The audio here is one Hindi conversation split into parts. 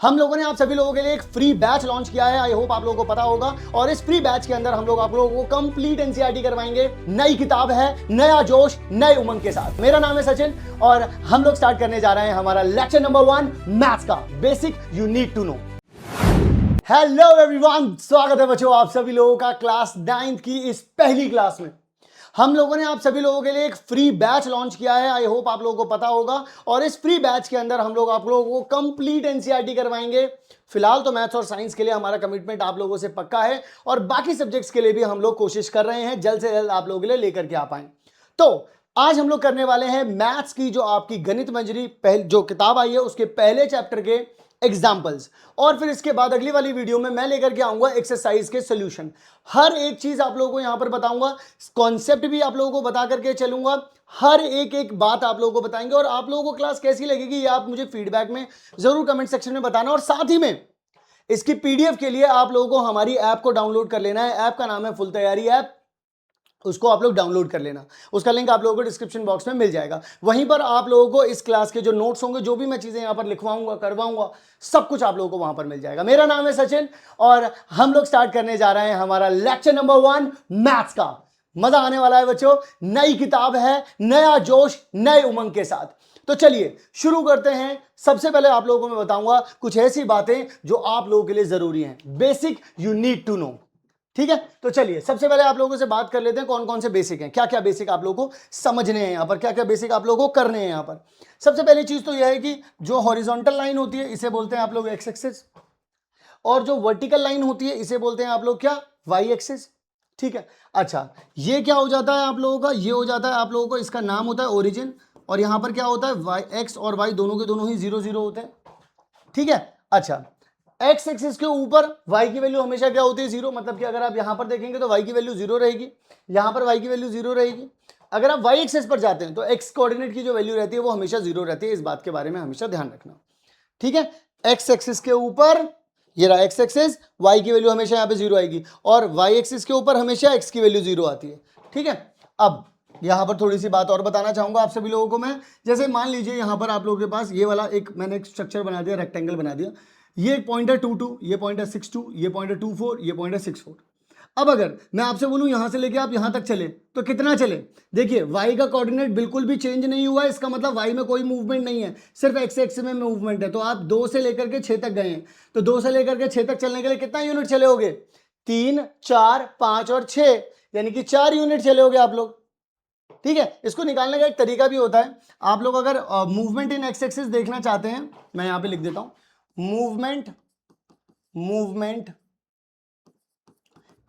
हम लोगों ने आप सभी लोगों के लिए एक फ्री बैच लॉन्च किया है। आई होप आप लोगों को पता होगा। और इस फ्री बैच के अंदर हम लोग आप लोगों को कंप्लीट एनसीईआरटी करवाएंगे। नई किताब है, नया जोश, नए उमंग के साथ। मेरा नाम है सचिन और हम लोग स्टार्ट करने जा रहे हैं हमारा लेक्चर नंबर 1 मैथ्स का basic you need to know. Hello everyone, स्वागत है बच्चों आप सभी लोगों का क्लास 9th की इस पहली क्लास में। हम लोगों ने आप सभी लोगों के लिए एक फ्री बैच लॉन्च किया है। आई होप आप लोगों को पता होगा। और इस फ्री बैच के अंदर हम लोग आप लोगों को कंप्लीट एनसीईआरटी करवाएंगे। फिलहाल तो मैथ्स और साइंस के लिए हमारा कमिटमेंट आप लोगों से पक्का है और बाकी सब्जेक्ट्स के लिए भी हम लोग कोशिश कर रहे हैं जल्द से जल्द आप लोगों के लिए लेकर के आ पाए। तो आज हम लोग करने वाले हैं मैथ्स की जो आपकी गणित मंजरी जो किताब आई है उसके पहले चैप्टर के एग्जाम्पल्स। और फिर इसके बाद अगली वाली वीडियो में मैं लेकर के आऊंगा एक्सरसाइज के सॉल्यूशन। हर एक चीज आप लोगों को यहां पर बताऊंगा, कॉन्सेप्ट भी आप लोगों को बता करके चलूंगा। हर एक बात आप लोगों को बताएंगे और आप लोगों को क्लास कैसी लगेगी ये आप मुझे फीडबैक में जरूर कमेंट सेक्शन में बताना। और साथ ही में इसकी पीडीएफ के लिए आप लोगों को हमारी ऐप को डाउनलोड कर लेना है। ऐप का नाम है फुल तैयारी ऐप, उसको आप लोग डाउनलोड कर लेना। उसका लिंक आप लोगों को डिस्क्रिप्शन बॉक्स में मिल जाएगा। वहीं पर आप लोगों को इस क्लास के जो नोट्स होंगे, जो भी मैं चीजें यहां पर लिखवाऊंगा करवाऊंगा, सब कुछ आप लोगों को वहां पर मिल जाएगा। मेरा नाम है सचिन और हम लोग स्टार्ट करने जा रहे हैं हमारा लेक्चर नंबर 1 मैथ्स का। मजा आने वाला है बच्चों। नई किताब है, नया जोश, नए उमंग के साथ। तो चलिए शुरू करते हैं। सबसे पहले आप लोगों को मैं बताऊंगा कुछ ऐसी बातें जो आप लोगों के लिए जरूरी हैं, basic you need to know. ठीक है, तो चलिए सबसे पहले आप लोगों से बात कर लेते हैं कौन कौन से बेसिक हैं, क्या क्या बेसिक आप लोगों को समझने हैं यहां पर, क्या क्या बेसिक आप लोगों को करने हैं यहां पर। सबसे पहली चीज तो यह है कि जो हॉरिजॉन्टल लाइन होती है इसे बोलते हैं आप लोग एक्स एक्सिस, और जो वर्टिकल लाइन होती है इसे बोलते हैं आप लोग क्या, वाई एक्सिस। ठीक है, अच्छा ये क्या हो जाता है आप लोगों का, ये हो जाता है आप लोगों को, इसका नाम होता है ओरिजिन। और यहां पर क्या होता है, वाई एक्स और वाई दोनों के दोनों ही 0 0 होते हैं। ठीक है, अच्छा एक्स एक्सिस के ऊपर y की वैल्यू हमेशा क्या होती है, 0। मतलब कि अगर आप यहां पर देखेंगे तो y की वैल्यू 0 रहेगी, यहां पर y की वैल्यू 0 रहेगी। अगर आप y एक्सिस पर जाते हैं तो x कोऑर्डिनेट की जो वैल्यू रहती है वो हमेशा 0 रहती है। इस बात के बारे में हमेशा ध्यान रखना। ठीक है, x एक्सिस के ऊपर ये रहा x एक्सिस, y की वैल्यू हमेशा यहां पे 0 आएगी, और y एक्सिस के ऊपर हमेशा x की वैल्यू 0 आती है। ठीक है, अब यहां पर थोड़ी सी बात और बताना चाहूंगा आप सभी लोगों को मैं। जैसे मान लीजिए यहां पर आप लोगों के पास ये वाला मैंने एक स्ट्रक्चर बना दिया, रेक्टेंगल बना दिया। ये एक पॉइंट है 2 2, ये पॉइंट है 6 2, ये पॉइंट है 2 4, ये पॉइंट है 6 4। अब अगर मैं आपसे बोलूं यहां से लेके आप यहां तक चले तो कितना चले, देखिए y का कोऑर्डिनेट बिल्कुल भी चेंज नहीं हुआ है। इसका मतलब y में कोई मूवमेंट नहीं है, सिर्फ x एक्सिस में मूवमेंट है। तो आप 2 से लेकर के 6 तक गए हैं, तो 2 से लेकर के 6 तक चलने के लिए कितना यूनिट चले होगे, 3 4 5 और 6, यानी कि 4 यूनिट चले होगे आप लोग। ठीक है, इसको निकालने का एक तरीका भी होता है। आप लोग अगर मूवमेंट इन एक्स एक्सिस देखना चाहते हैं, मैं यहां पे लिख देता हूं मूवमेंट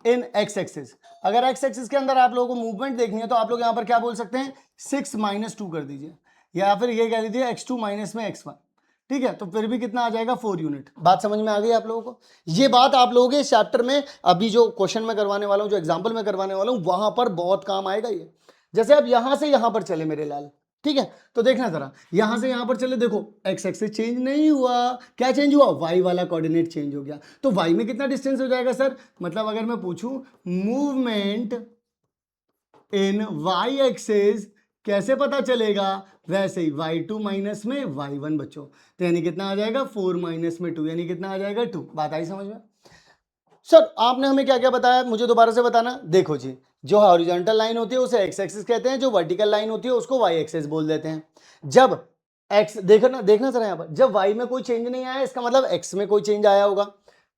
इन एक्स एक्सिस। अगर एक्स एक्सिस के अंदर आप लोगों को मूवमेंट देखनी है तो आप लोग यहां पर क्या बोल सकते हैं, 6 - 2 कर दीजिए, या फिर ये कह लीजिए x2 - में x1। ठीक है, तो फिर भी कितना आ जाएगा, 4 यूनिट। बात समझ में आ गई आप लोगों को। ये बात आप लोगों के इस चैप्टर में अभी जो क्वेश्चन में करवाने वाला हूं, जो एग्जाम्पल में करवाने वाला हूं, वहां पर बहुत काम आएगा ये। जैसे अब यहां से यहां पर चले मेरे लाल, ठीक है, तो देखना जरा, यहां से यहां पर चले, देखो एक्स एक्सिस चेंज नहीं हुआ, क्या चेंज हुआ, वाई वाला कोऑर्डिनेट चेंज हो गया। तो वाई में कितना डिस्टेंस हो जाएगा सर, मतलब अगर मैं पूछूं मूवमेंट इन वाई एक्सिस कैसे पता चलेगा, वैसे ही y2 माइनस में y1 बच्चों, तो यानी कितना आ जाएगा, 4 - 2, यानी कितना आ जाएगा 2। बात आई समझ में। सर आपने हमें क्या क्या बताया, मुझे दोबारा से बताना। देखो जी, जो हॉरिजॉन्टल लाइन होती है उसे एक्स एक्सिस कहते हैं, जो वर्टिकल लाइन होती है उसको वाई एक्सिस बोल देते हैं। जब एक्स देखना देखना सर, यहाँ पर जब वाई में कोई चेंज नहीं आया इसका मतलब एक्स में कोई चेंज आया होगा,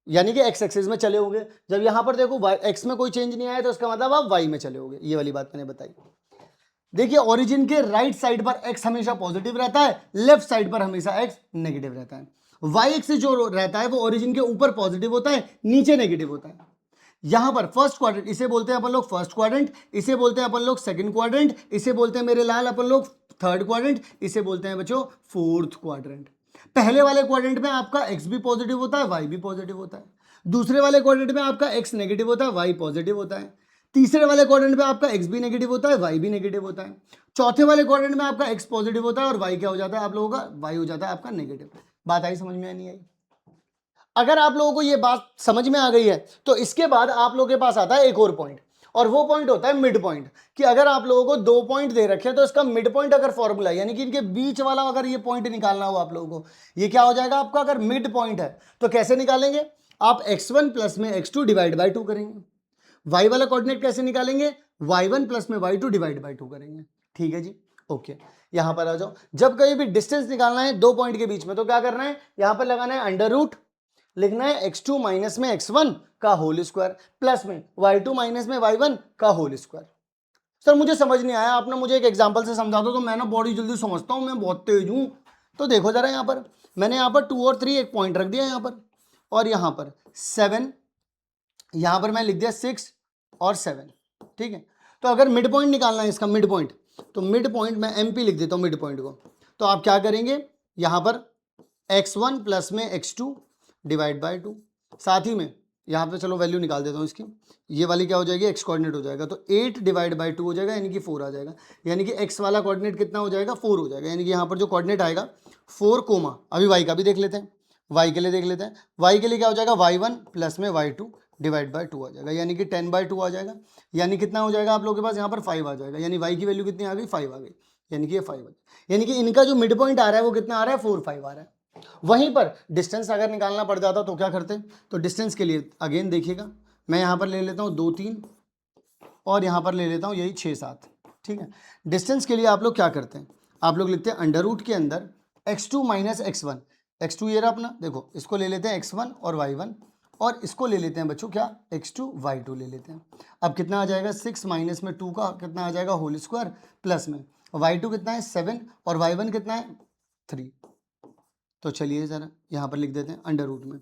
यानी कि एक्स एक्सिस में चले होंगे। जब यहाँ पर देखो वाई एक्स में कोई चेंज नहीं आया तो इसका मतलब आप वाई में चले होंगे। ये वाली बात मैंने बताई। देखिए ओरिजिन के राइट साइड पर एक्स हमेशा पॉजिटिव रहता है, लेफ्ट साइड पर हमेशा एक्स नेगेटिव रहता है। वाई एक्सिस जो रहता है वो ओरिजिन के ऊपर पॉजिटिव होता है, नीचे नेगेटिव होता है। यहां पर फर्स्ट क्वाड्रेंट इसे बोलते हैं अपन लोग फर्स्ट क्वाड्रेंट, इसे बोलते हैं अपन लोग सेकंड क्वाड्रेंट, इसे बोलते हैं मेरे लाल अपन लोग थर्ड क्वाड्रेंट, इसे बोलते हैं बच्चों फोर्थ क्वाड्रेंट। पहले वाले क्वाड्रेंट में आपका एक्स भी पॉजिटिव होता है, वाई भी पॉजिटिव होता है। दूसरे वाले क्वाड्रेंट में आपका एक्स नेगेटिव होता है, वाई पॉजिटिव होता है। तीसरे वाले क्वाड्रेंट में आपका एक्स भी नेगेटिव होता है, वाई भी नेगेटिव होता है। चौथे वाले क्वाड्रेंट में आपका एक्स पॉजिटिव होता है और वाई क्या हो जाता है आप लोगों का, वाई हो जाता है आपका नेगेटिव। बात आई समझ में, नहीं आई? अगर आप लोगों को ये बात समझ में आ गई है तो इसके बाद आप लोगों के पास आता है एक और पॉइंट, और वो पॉइंट होता है मिड पॉइंट, कि अगर आप लोगों को 2 पॉइंट दे रखे हैं तो इसका मिड पॉइंट अगर फॉर्मूला यानी कि इनके बीच वाला अगर ये पॉइंट निकालना हो आप लोगों को, ये क्या हो जाएगा आपका, अगर मिड पॉइंट है तो कैसे निकालेंगे, आप x1 प्लस में x2 डिवाइड बाई 2 करेंगे। y वाला कोऑर्डिनेट कैसे निकालेंगे, y1 प्लस में y2 डिवाइड बाई 2 करेंगे। ठीक है जी, ओके। यहां पर आ जाओ, जब कहीं भी डिस्टेंस निकालना है 2 पॉइंट के बीच में तो क्या करना है, यहां पर लगाना है अंडर रूट, लिखना है x2 माइनस में x1 का होल स्क्वायर प्लस में y2 माइनस में y1 का होल स्क्वायर। सर मुझे समझ नहीं आया, आपने मुझे एक एग्जांपल से समझा दो तो मैं ना बड़ी जल्दी समझता हूं, मैं बहुत तेज हूं। तो देखो जरा, यहां पर मैंने यहां पर 2 और 3 एक पॉइंट रख दिया यहां पर, और यहां पर 7, यहां पर मैं लिख दिया 6 और 7। ठीक है, तो अगर मिड पॉइंट निकालना है इसका मिड पॉइंट, तो मिड पॉइंट मैं MP लिख देता हूं मिड पॉइंट को। तो आप क्या करेंगे, यहां पर x1 प्लस में x2 डिवाइड बाय 2, साथ ही में यहाँ पे चलो वैल्यू निकाल देता हूँ इसकी, ये वाली क्या हो जाएगी, x कोऑर्डिनेट हो जाएगा, तो 8 डिवाइड बाय 2 हो जाएगा, यानी कि 4 आ जाएगा, यानी कि x वाला कोऑर्डिनेट कितना हो जाएगा, 4 हो जाएगा, यानी कि यहाँ पर जो कोऑर्डिनेट आएगा 4 कोमा, अभी y का भी देख लेते हैं, y के लिए देख लेते हैं, y के लिए क्या हो जाएगा, y1 प्लस में y2 डिवाइड बाय 2 आ जाएगा, यानी कि 10 बाय 2 आ जाएगा, यानी कितना हो जाएगा आप लोगों के पास यहाँ पर 5 आ जाएगा, यानी y की वैल्यू कितनी आ गई, 5 आ गई, यानी कि ये 5 आ गई, यानी कि इनका जो मिड पॉइंट आ रहा है वो कितना आ रहा है, 4 5 आ रहा है। वहीं पर डिस्टेंस अगर निकालना पड़ जाता तो क्या करते, तो डिस्टेंस के लिए अगेन देखिएगा, मैं यहाँ पर ले लेता हूँ 2 3 और यहाँ पर ले लेता हूँ यही 6 7। ठीक है, डिस्टेंस के लिए आप लोग क्या करते हैं, आप लोग लिखते हैं अंडर रूट के अंदर x2 माइनस x1, x2 ये रहा अपना, देखो इसको ले लेते हैं x1 और y1, और इसको ले लेते हैं बच्चों क्या, x2 y2 ले लेते हैं। अब कितना आ जाएगा, 6 माइनस में 2 का कितना आ जाएगा होल स्क्वायर प्लस में y2 कितना है 7 और y1 कितना है 3। तो चलिए जरा यहाँ पर लिख देते हैं अंडर रूट में,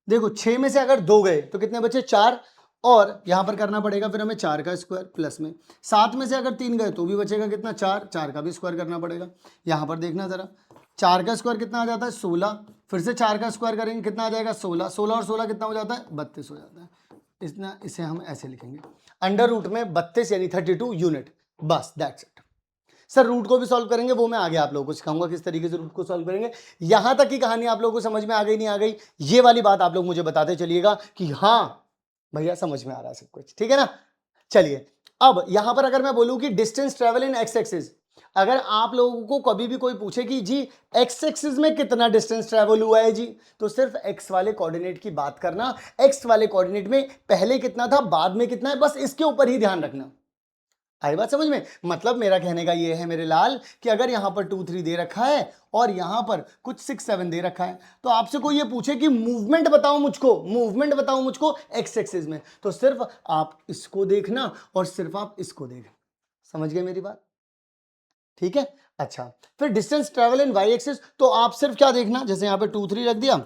देखो 6 में से अगर 2 गए तो कितने बचे 4, और यहाँ पर करना पड़ेगा फिर हमें 4 का स्क्वायर प्लस में 7 में से अगर 3 गए तो भी बचेगा कितना 4, 4 का भी स्क्वायर करना पड़ेगा। यहाँ पर देखना जरा, 4 का स्क्वायर कितना आ जाता है 16, फिर से 4 का स्क्वायर करेंगे कितना आ जाएगा 16, 16 और 16 कितना हो जाता है 32 हो जाता है। इतना इसे हम ऐसे लिखेंगे अंडर रूट में 32 यानी 32 यूनिट, बस दैट्स इट। सर रूट को भी सॉल्व करेंगे, वो मैं आगे आप लोगों को सिखाऊंगा किस तरीके से रूट को सॉल्व करेंगे। यहां तक की कहानी आप लोगों को समझ में आ गई नहीं आ गई, ये वाली बात आप लोग मुझे बताते चलिएगा कि हाँ भैया समझ में आ रहा है सब कुछ, ठीक है ना। चलिए अब यहां पर अगर मैं बोलूं कि डिस्टेंस ट्रेवल इन एक्स एक्सिस, अगर आप लोगों को कभी भी कोई पूछे कि जी एक्स एक्सिस में कितना डिस्टेंस ट्रेवल हुआ है जी, तो सिर्फ एक्स वाले कोऑर्डिनेट की बात करना, एक्स वाले कोऑर्डिनेट में पहले कितना था बाद में कितना है, बस इसके ऊपर ही ध्यान रखना। आई बात समझ में, मतलब मेरा कहने का ये है मेरे लाल कि अगर यहां पर 2 3 दे रखा है और यहां पर कुछ 6 7 दे रखा है, तो आपसे कोई ये पूछे कि मूवमेंट बताओ मुझको, मूवमेंट बताओ मुझको एक्स एक्सिस में, तो सिर्फ आप इसको देखना और सिर्फ आप इसको देखना। समझ गए मेरी बात, ठीक है। अच्छा फिर distance travel in Y axis, तो आप सिर्फ क्या देखना, जैसे यहां पर 2 3 रख दिया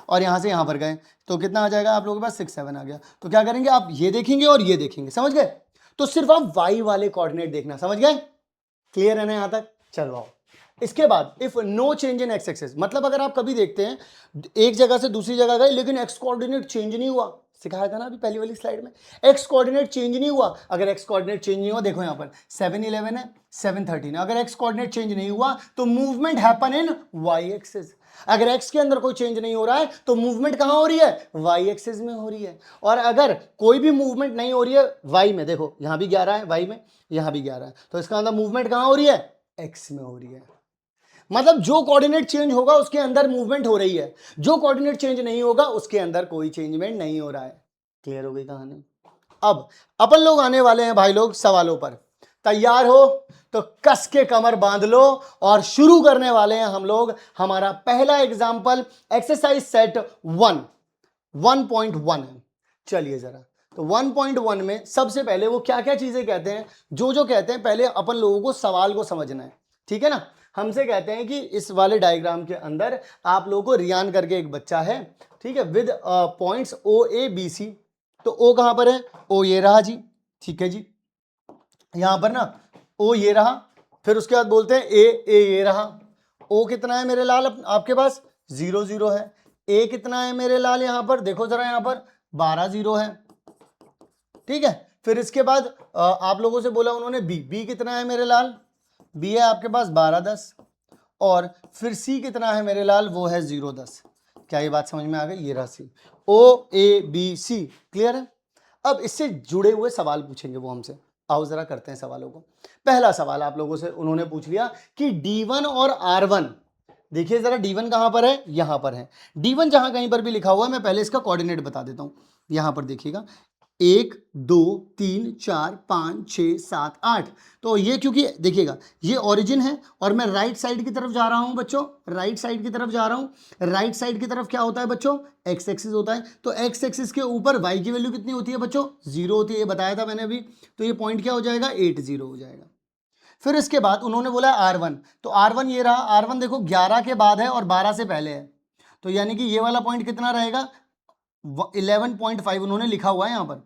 और यहां से यहां पर गए तो कितना आ जाएगा आप लोगों के पास 6 7 आ गया, तो क्या करेंगे आप ये देखेंगे और ये देखेंगे, समझ गए। तो सिर्फ आप y वाले कोऑर्डिनेट देखना, समझ गए, क्लियर है ना यहां तक। चलो आओ, इसके बाद if no change in X axis, मतलब अगर आप कभी देखते हैं एक जगह से दूसरी जगह गए लेकिन एक्स कोऑर्डिनेट चेंज नहीं हुआ, सिखाया था ना अभी पहली वाली स्लाइड में, एक्स कोऑर्डिनेट चेंज नहीं हुआ, अगर एक्स कोऑर्डिनेट चेंज नहीं हुआ, देखो यहां पर 7 11 है 7 13 है, अगर एक्स कोऑर्डिनेट चेंज नहीं हुआ तो movement happen in Y axis. अगर एक्स के अंदर कोई चेंज नहीं हो रहा है तो मूवमेंट कहां हो रही है, वाई एक्सिस में हो रही है। और अगर कोई भी मूवमेंट नहीं हो रही है वाई में, देखो यहां भी 11 है वाई में, यहां भी 11 है, तो इसका अंदर मूवमेंट कहां हो रही है, एक्स में हो रही है। मतलब जो कोऑर्डिनेट चेंज होगा उसके अंदर मूवमेंट हो रही है, जो कोऑर्डिनेट चेंज नहीं होगा उसके अंदर कोई चेंजमेंट नहीं हो रहा है। क्लियर हो गई कहानी। अब अपन लोग आने वाले हैं भाई लोग सवालों पर, तैयार हो तो कस के कमर बांध लो और शुरू करने वाले हैं हम लोग हमारा पहला एग्जाम्पल, एक्सरसाइज सेट 1.1 है। चलिए जरा, तो 1.1 में सबसे पहले वो क्या क्या चीजें कहते हैं, जो कहते हैं पहले अपन लोगों को सवाल को समझना है, ठीक है ना। हमसे कहते हैं कि इस वाले डायग्राम के अंदर आप लोगों को रियान करके एक बच्चा है, ठीक है, with points O A B C, तो ओ कहां पर है, ओ ये रहा जी, ठीक है जी, यहां पर ना ओ ये रहा, फिर उसके बाद बोलते हैं ए ये रहा, ओ कितना है मेरे लाल आपके पास 0 0 है, ए कितना है मेरे लाल यहां पर देखो जरा, यहां पर 12 0 है, ठीक है। फिर इसके बाद आप लोगों से बोला उन्होंने बी कितना है मेरे लाल, बी है आपके पास 12 10, और फिर सी कितना है मेरे लाल, वो है 0 10। क्या ये बात समझ में आ गई, ये रहा सी, ओ ए बी सी, क्लियर है। अब इससे जुड़े हुए सवाल पूछेंगे वो हमसे। आओ जरा करते हैं सवालों को। पहला सवाल आप लोगों से उन्होंने पूछ लिया कि D1 और R1, देखिए जरा D1 कहां पर है, यहां पर है। D1 जहां कहीं पर भी लिखा हुआ है, मैं पहले इसका कोऑर्डिनेट बता देता हूं। यहां पर देखिएगा 1 2 3 4 5 6 7 8। तो ये क्योंकि देखिएगा ये ओरिजिन है और मैं राइट साइड की तरफ जा रहा हूं बच्चों, राइट साइड की तरफ जा रहा हूं। राइट साइड की तरफ क्या होता है बच्चों, एक्स एक्सिस होता है। तो एक्स एक्सिस के ऊपर वाई की वैल्यू कितनी होती है बच्चों, 0 होती है, ये बताया था मैंने अभी। तो ये पॉइंट क्या हो जाएगा, 8 0 हो जाएगा। फिर इसके बाद उन्होंने बोला R1, तो R1 ये रहा। R1 देखो 11 के बाद है और 12 से पहले है, तो यानी कि ये वाला पॉइंट कितना रहेगा, 11.5 उन्होंने लिखा हुआ है यहां पर,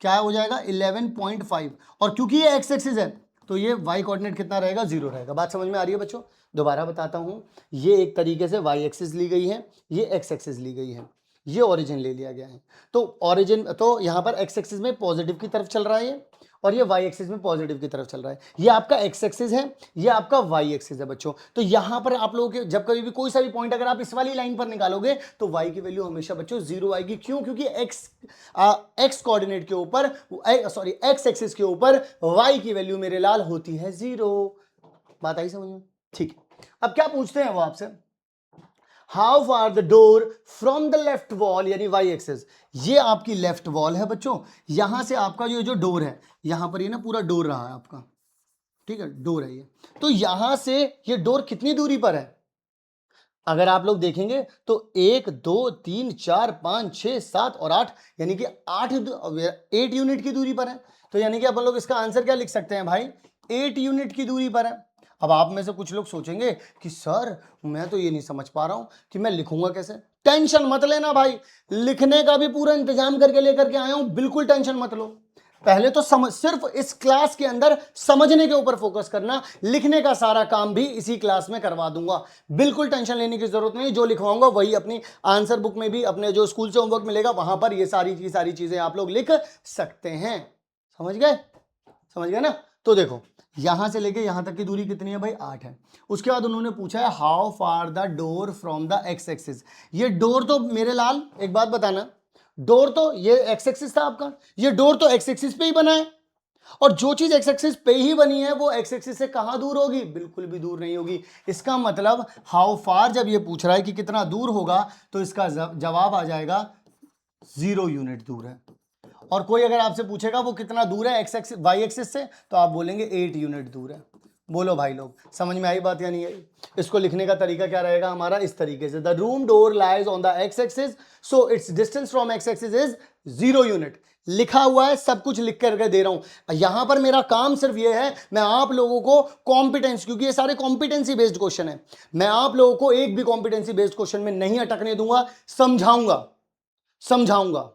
क्या हो जाएगा 11.5। और क्योंकि ये एक्स एक्सिस है तो ये वाई कोऑर्डिनेट कितना रहेगा, 0 रहेगा। बात समझ में आ रही है बच्चों? दोबारा बताता हूं, ये एक तरीके से वाई एक्सिस ली गई है, ये एक्स एक्सिस ली गई है, ये ओरिजिन ले लिया गया है। तो ओरिजिन तो यहां पर एक्स एक्सिस में पॉजिटिव की तरफ चल रहा है ये, और ये वाई एक्सिस में पॉजिटिव की तरफ चल रहा है। ये आपका एक्स एक्सिस है, ये आपका वाई एक्सिस है बच्चों। तो यहां पर आप लोगों के जब कभी भी कोई सा भी पॉइंट अगर आप इस वाली लाइन पर निकालोगे तो वाई की वैल्यू हमेशा बच्चों 0 आएगी। क्यों? क्योंकि एक्स कोऑर्डिनेट के ऊपर, सॉरी एक्स एक्सिस के ऊपर वाई की वैल्यू मेरे लाल होती है 0। बात आई समझ में? ठीक है, अब क्या पूछते हैं वो आपसे, how far the door from the left wall, यानी वाई एक्सिस। ये आपकी लेफ्ट वॉल है बच्चों, यहां से आपका जो डोर है, यहां पर ये ना पूरा डोर रहा है आपका, ठीक है, डोर है ये। तो यहां से ये डोर कितनी दूरी पर है, अगर आप लोग देखेंगे तो 1 2 3 4 5 6 7 और 8, यानी कि 8 यूनिट की दूरी पर है। तो यानी कि अपन लोग इसका आंसर क्या लिख सकते हैं भाई, 8 यूनिट की दूरी पर है। अब आप में से कुछ लोग सोचेंगे कि सर मैं तो ये नहीं समझ पा रहा हूं कि मैं लिखूंगा कैसे। टेंशन मत लेना भाई, लिखने का भी पूरा इंतजाम करके लेकर के आया हूं, बिल्कुल टेंशन मत लो। पहले तो सिर्फ इस क्लास के अंदर समझने के ऊपर फोकस करना, लिखने का सारा काम भी इसी क्लास में करवा दूंगा, बिल्कुल टेंशन लेने की जरूरत नहीं। जो लिखवाऊंगा वही अपनी आंसर बुक में भी, अपने जो स्कूल से होमवर्क मिलेगा वहां पर ये सारी चीजें आप लोग लिख सकते हैं। समझ गए? समझ गए ना? तो देखो यहां से लेके यहां तक की दूरी कितनी है भाई, 8 है। उसके बाद उन्होंने पूछा है how far the door from the x axis. ये डोर तो मेरे लाल एक बात बताना, डोर तो ये एक्स एक्सिस था आपका, ये डोर तो एक्स एक्सिस पे ही बना है, और जो चीज एक्स एक्सिस पे ही बनी है वो एक्स एक्सिस से कहां दूर होगी, बिल्कुल भी दूर नहीं होगी। इसका मतलब हाउ फार जब ये पूछ रहा है कि कितना दूर होगा, तो इसका जवाब आ जाएगा 0 यूनिट दूर है। और कोई अगर आपसे पूछेगा वो कितना दूर है एक्स एक्सिस वाई एक्सिस से, तो आप बोलेंगे 8 यूनिट दूर है। बोलो भाई लोग, समझ में आई बात या नहीं आई? इसको लिखने का तरीका क्या रहेगा हमारा, इस तरीके से, the room door lies on the x axis, so it's distance from x axis is 0 unit. लिखा हुआ है, सब कुछ लिख करके दे रहा हूं। यहां पर मेरा काम सिर्फ ये है, मैं आप लोगों को कॉम्पिटेंस, क्योंकि ये सारे कॉम्पिटेंसी बेस्ड क्वेश्चन है, मैं आप लोगों को एक भी कॉम्पिटेंसी बेस्ड क्वेश्चन में नहीं अटकने दूंगा, समझाऊंगा।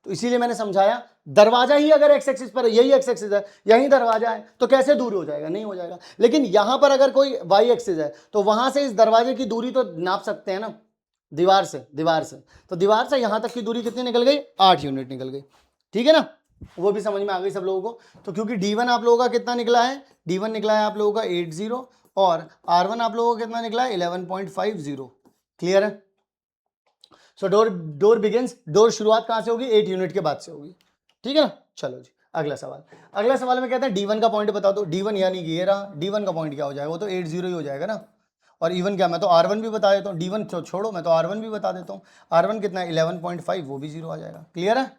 तो इसीलिए मैंने समझाया, दरवाजा ही अगर एक्स एक्सिस पर, यही एक्स एक्सिस है, यही दरवाजा है, तो कैसे दूर हो जाएगा, नहीं हो जाएगा। लेकिन यहां पर अगर कोई वाई एक्सिस है तो वहां से इस दरवाजे की दूरी तो नाप सकते हैं ना, दीवार से तो दीवार से यहां तक की दूरी कितनी निकल गई, 8 यूनिट निकल गई। ठीक है ना, वो भी समझ में आ गई सब लोगों को। तो क्योंकि D1 आप लोगों का कितना निकला है, D1 निकला है आप लोगों का 80, और R1 आप लोगों का कितना निकला है 11.50। क्लियर है? सो डोर बिगिंस, डोर शुरुआत कहां से होगी, 8 यूनिट के बाद से होगी। ठीक है ना? चलो जी अगला सवाल में कहते हैं D1 का पॉइंट बता दो। D1 यानी कि ये रहा, D1 का पॉइंट क्या हो जाएगा, वो तो 80 ही हो जाएगा ना। और इवन क्या, मैं तो R1 भी बता देता हूँ, D1 छोड़ो, मैं तो R1 भी बता देता हूँ। R1 कितना है 11.5, वो भी 0 आ जाएगा। क्लियर है?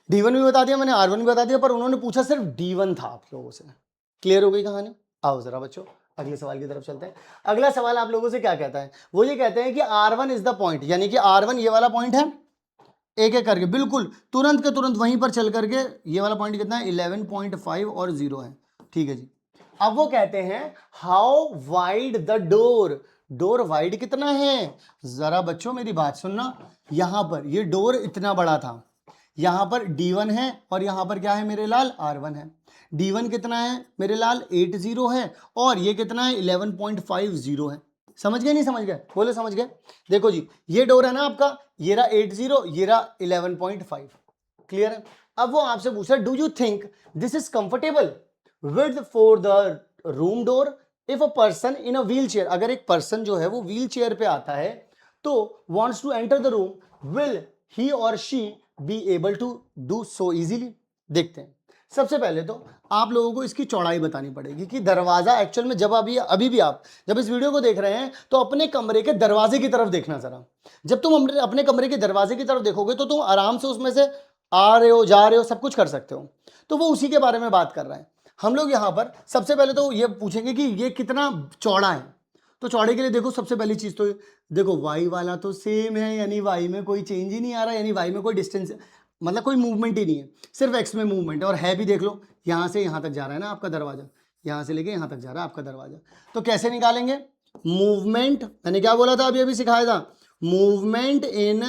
D1 भी बता दिया मैंने, R1 भी बता दिया, पर उन्होंने पूछा सिर्फ D1 था आप लोगों से। क्लियर हो गई कहानी? आओ जरा बच्चों अगले सवाल की तरफ चलते हैं। अगला सवाल आप लोगों से क्या कहता है, वो ये कहते हैं कि R1 इज द पॉइंट, यानी कि R1 ये वाला पॉइंट है, एक एक करके बिल्कुल तुरंत के तुरंत वहीं पर चल करके, ये वाला पॉइंट कितना है 11.5 और 0 है। ठीक है जी। अब वो कहते हैं how wide the door, door wide कितना है। जरा बच्चों मेरी बात सुनना, यहां पर ये डोर इतना बड़ा था, यहां पर D1 है और यहां पर क्या है मेरे लाल, R1 है। D1 कितना है मेरे लाल 80 है, और ये कितना है 11.50 है। समझ गए नहीं समझ गए, बोले समझ गए। देखो जी ये डोर है ना आपका, ये रहा 80, ये रहा 11.5। क्लियर है? अब वो आपसे पूछ रहा है do you think this is comfortable with for the room door if a person in a wheel chair. अगर एक पर्सन जो है वो व्हील चेयर पे आता है तो wants to enter the room, will he और she be able to do so easily? देखते हैं। सबसे पहले तो आप लोगों को इसकी चौड़ाई बतानी पड़ेगी कि दरवाजा एक्चुअल में जब अभी भी आप जब इस वीडियो को देख रहे हैं तो अपने कमरे के दरवाजे की तरफ देखना जरा। जब तुम अपने कमरे के दरवाजे की तरफ देखोगे तो तुम आराम से उसमें से आ रहे हो, जा रहे हो, सब कुछ कर सकते हो। तो वो उसी के बारे में बात कर रहा है। हम लोग यहाँ पर सबसे पहले तो ये पूछेंगे कि ये कितना चौड़ा है। तो चौड़े के लिए देखो, सबसे पहली चीज तो देखो y वाला तो सेम है, यानी y में कोई चेंज ही नहीं आ रहा, यानी y में कोई डिस्टेंस मतलब कोई मूवमेंट ही नहीं है, सिर्फ x में मूवमेंट है। और है भी देख लो, यहां से यहां तक जा रहा है ना आपका दरवाजा, यहां से लेके यहां तक जा रहा है आपका दरवाजा। तो कैसे निकालेंगे मूवमेंट? मैंने क्या बोला था, अभी अभी सिखाया था, मूवमेंट इन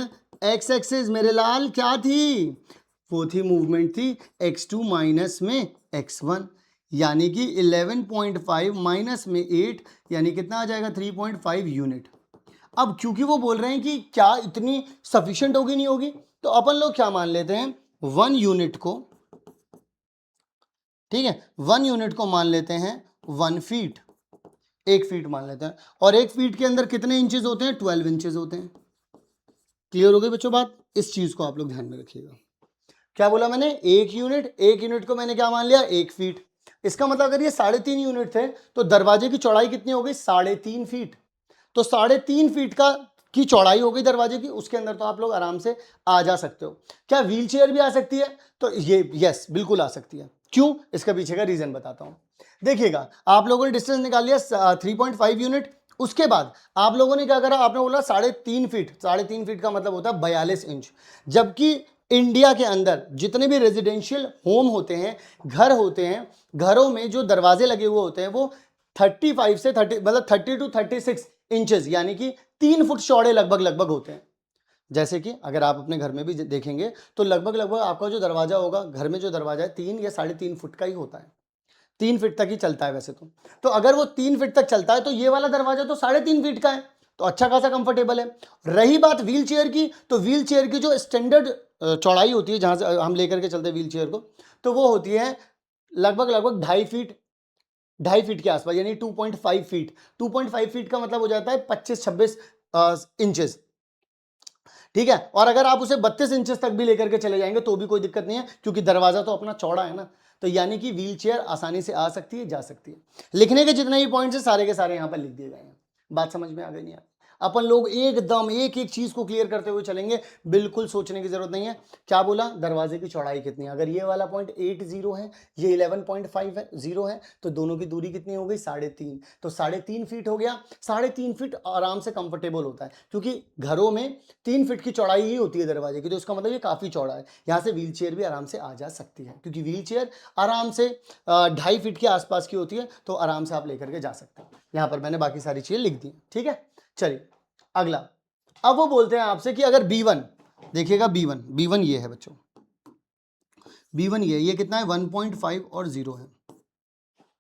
x एक्सिस। मेरे लाल क्या थी? वो थी मूवमेंट थी x2 माइनस में x1, यानी कि 11.5 माइनस में 8, यानी कितना आ जाएगा 3.5 यूनिट। अब क्योंकि वो बोल रहे हैं कि क्या इतनी सफिशिएंट होगी नहीं होगी, तो अपन लोग क्या मान लेते हैं 1 यूनिट को, ठीक है, 1 यूनिट को मान लेते हैं 1 फीट, 1 फीट मान लेते हैं। और 1 फीट के अंदर कितने इंचेस होते हैं? 12 इंचेस होते हैं। क्लियर हो गई बच्चों बात? इस चीज को आप लोग ध्यान में रखिएगा। क्या बोला मैंने? 1 यूनिट को मैंने क्या मान लिया? 1 फीट। इसका मतलब अगर ये 3.5 यूनिट थे तो दरवाजे की चौड़ाई कितनी हो गई? 3.5 फीट। तो 3.5 फीट की चौड़ाई हो गई दरवाजे की, उसके अंदर तो आप लोग आराम से आ जा सकते हो। क्या व्हील चेयर भी आ सकती है? तो ये यस बिल्कुल आ सकती है। क्यों? इसका पीछे का रीजन बताता हूं। देखिएगा, आप लोगों ने डिस्टेंस निकाल लिया 3.5 यूनिट। उसके बाद आप लोगों ने क्या करा? आपने बोला 3.5 फीट। 3.5 फीट का मतलब होता है 42 इंच। जबकि इंडिया के अंदर जितने भी रेजिडेंशियल होम होते हैं, घर होते हैं, घरों में जो दरवाजे लगे हुए होते हैं वो 35 से 30 मतलब 30 टू 36 इंचेस, यानी कि 3 फुट चौड़े लगभग होते हैं। जैसे कि अगर आप अपने घर में भी देखेंगे तो लगभग आपका जो दरवाजा होगा, घर में जो दरवाजा है 3 या 3.5 फुट का ही होता है। 3 फीट तक ही चलता है वैसे तो अगर वो 3 फीट तक चलता है तो ये वाला दरवाजा तो 3.5 फीट का है, तो अच्छा खासा कंफर्टेबल है। रही बात व्हील चेयर की, तो व्हील चेयर की जो स्टैंडर्ड चौड़ाई होती है जहां से हम लेकर के चलते हैं व्हील चेयर को, तो वो होती है लगभग 2.5 फीट के आसपास, यानी 2.5 फीट। 2.5 फीट का मतलब हो जाता है 25-26 इंचेस, ठीक है। और अगर आप उसे 32 इंचेस तक भी लेकर के चले जाएंगे तो भी कोई दिक्कत नहीं है, क्योंकि दरवाजा तो अपना चौड़ा है ना। तो यानी कि व्हील चेयर आसानी से आ सकती है, जा सकती है। लिखने के जितने भी पॉइंट्स है सारे के सारे यहाँ पर लिख दिए गए हैं। बात समझ में आ गई नहीं? अपन लोग एकदम एक एक चीज को क्लियर करते हुए चलेंगे, बिल्कुल सोचने की जरूरत नहीं है। क्या बोला? दरवाजे की चौड़ाई कितनी है? अगर ये वाला पॉइंट 80 है, ये 11.5 है, 0 है, तो दोनों की दूरी कितनी हो गई? 3.5। तो 3.5 फीट हो गया। 3.5 फीट आराम से कंफर्टेबल होता है, क्योंकि घरों में 3 फीट की चौड़ाई ही होती है दरवाजे की, तो इसका मतलब ये काफी चौड़ा है। यहाँ से व्हील चेयर भी आराम से आ जा सकती है, क्योंकि व्हील चेयर आराम से 2.5 फीट के आसपास की होती है, तो आराम से आप लेकर के जा सकते हैं। यहाँ पर मैंने बाकी सारी चीजें लिख दी, ठीक है। चलिए अगला, अब वो बोलते हैं आपसे कि अगर B1, देखिएगा B1 ये है बच्चों, B1 ये कितना है? 1.5 और 0 है।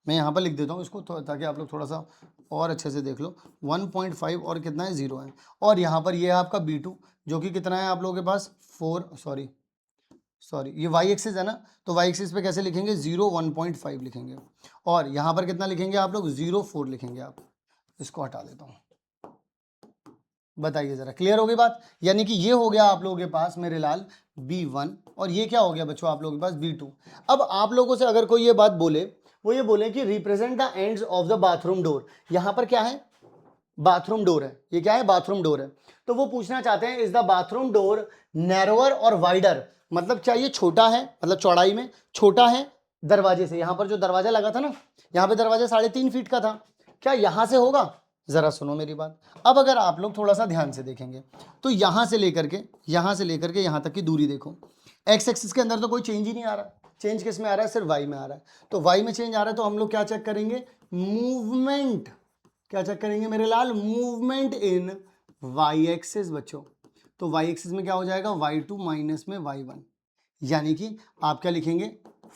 मैं यहां पर लिख देता हूं इसको ताकि आप लोग थोड़ा सा और अच्छे से देख लो। 1.5 और कितना है? 0 है। और यहां पर ये है आपका B2 जो कि कितना है आप लोगों के पास? 4, सॉरी ये y एक्सिस है ना, तो y एक्सिस पे कैसे लिखेंगे? 0 1.5 लिखेंगे। और यहां पर कितना लिखेंगे आप लोग? 0.4 लिखेंगे। आप इसको हटा देता हूं, बताइए जरा, क्लियर हो गई बात? यानी कि ये हो गया आप लोगों के पास मेरे लाल B1, और ये क्या हो गया बच्चों आप लोगों के पास? B2। अब आप लोगों से अगर कोई ये बात बोले, वो ये बोले कि represent the ends of the bathroom door. यहां पर क्या है? बाथरूम डोर है। ये क्या है? बाथरूम डोर है। तो वो पूछना चाहते हैं is the bathroom door narrower और वाइडर, मतलब क्या ये छोटा है, मतलब चौड़ाई में छोटा है दरवाजे से? यहां पर जो दरवाजा लगा था ना, यहां पे दरवाजा 3.5 फीट का था, क्या यहां से होगा? जरा सुनो मेरी बात। अब अगर आप लोग थोड़ा सा ध्यान से देखेंगे तो यहां से लेकर के यहां तक की दूरी देखो, एक्स एक्सिस के अंदर तो कोई चेंज ही नहीं आ रहा। चेंज किस में आ रहा है? सिर्फ वाई में आ रहा है। तो वाई में चेंज आ रहा है, तो हम लोग क्या चेक करेंगे? मूवमेंट। क्या चेक करेंगे मेरे लाल? मूवमेंट इन वाई एक्सिस बच्चों। तो वाई एक्सिस में क्या हो जाएगा? y2 माइनस में y1, यानी कि आप क्या लिखेंगे?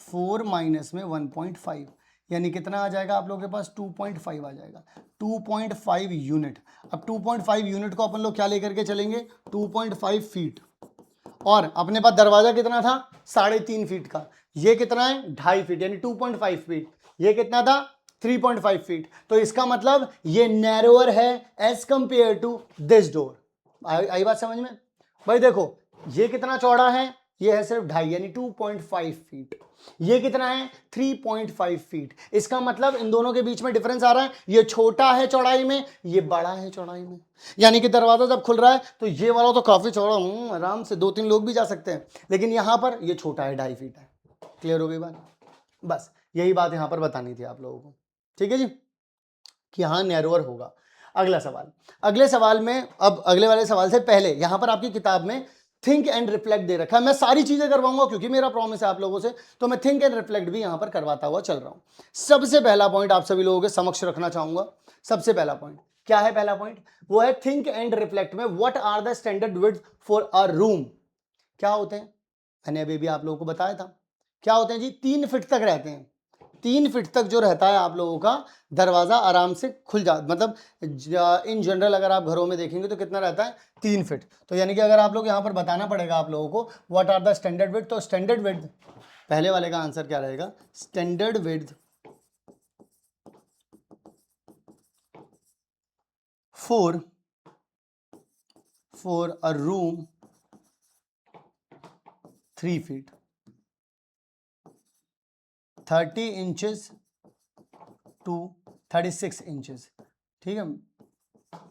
4 माइनस में 1.5, यानी कितना आ जाएगा आप लोगों के पास? 2.5 आ जाएगा। 2.5 यूनिट। अब 2.5 यूनिट को अपन लोग क्या लेकर के चलेंगे? 2.5 फीट। और अपने पास दरवाजा कितना था? 3.5 फीट का। ये कितना है? 2.5 फीट, यानी 2.5 फीट। ये कितना था? 3.5 फीट। तो इसका मतलब ये नैरोअर है as compared to this door. आई बात समझ में? भाई देखो, ये कितना चौड़ा है? ये है सिर्फ 2.5 यानी 2.5 फीट। ये कितना है 3.5 फीट। इसका मतलब इन दोनों के बीच में डिफरेंस आ रहा है, ये छोटा है चौड़ाई में, ये बड़ा है चौड़ाई में। यानी कि दरवाजा जब खुल रहा है तो ये वाला तो काफी चौड़ा, आराम से 2-3 लोग भी जा सकते हैं, लेकिन यहां पर ये छोटा है, 2.5 फीट है। क्लियर हो गई बात? बस यही बात यहां पर बतानी थी आप लोगों को, ठीक है जी, कि हाँ नैरोअर होगा। अगला सवाल, अगले सवाल में, अब अगले वाले सवाल से पहले यहां पर आपकी किताब में थिंक एंड रिफ्लेक्ट दे रखा है। मैं सारी चीजें करवाऊंगा क्योंकि मेरा प्रॉमिस है आप लोगों से, तो मैं थिंक एंड रिफ्लेक्ट भी यहां पर करवाता हुआ चल रहा हूं। सबसे पहला पॉइंट आप सभी लोगों के समक्ष रखना चाहूंगा। सबसे पहला पॉइंट क्या है? पहला पॉइंट वो है थिंक एंड रिफ्लेक्ट में what are the standard width for a room. क्या होते हैं? मैंने अभी भी आप लोगों को बताया था क्या होते हैं जी। 3 फीट तक रहते हैं। 3 फीट तक जो रहता है आप लोगों का दरवाजा आराम से खुल जा, मतलब इन जनरल अगर आप घरों में देखेंगे तो कितना रहता है 3 फीट। तो यानी कि अगर आप लोग यहां पर बताना पड़ेगा आप लोगों को what are the standard width, तो स्टैंडर्ड विड्थ पहले वाले का आंसर क्या रहेगा? Standard width for a room 3 feet 30 inches to 36 inches. ठीक है,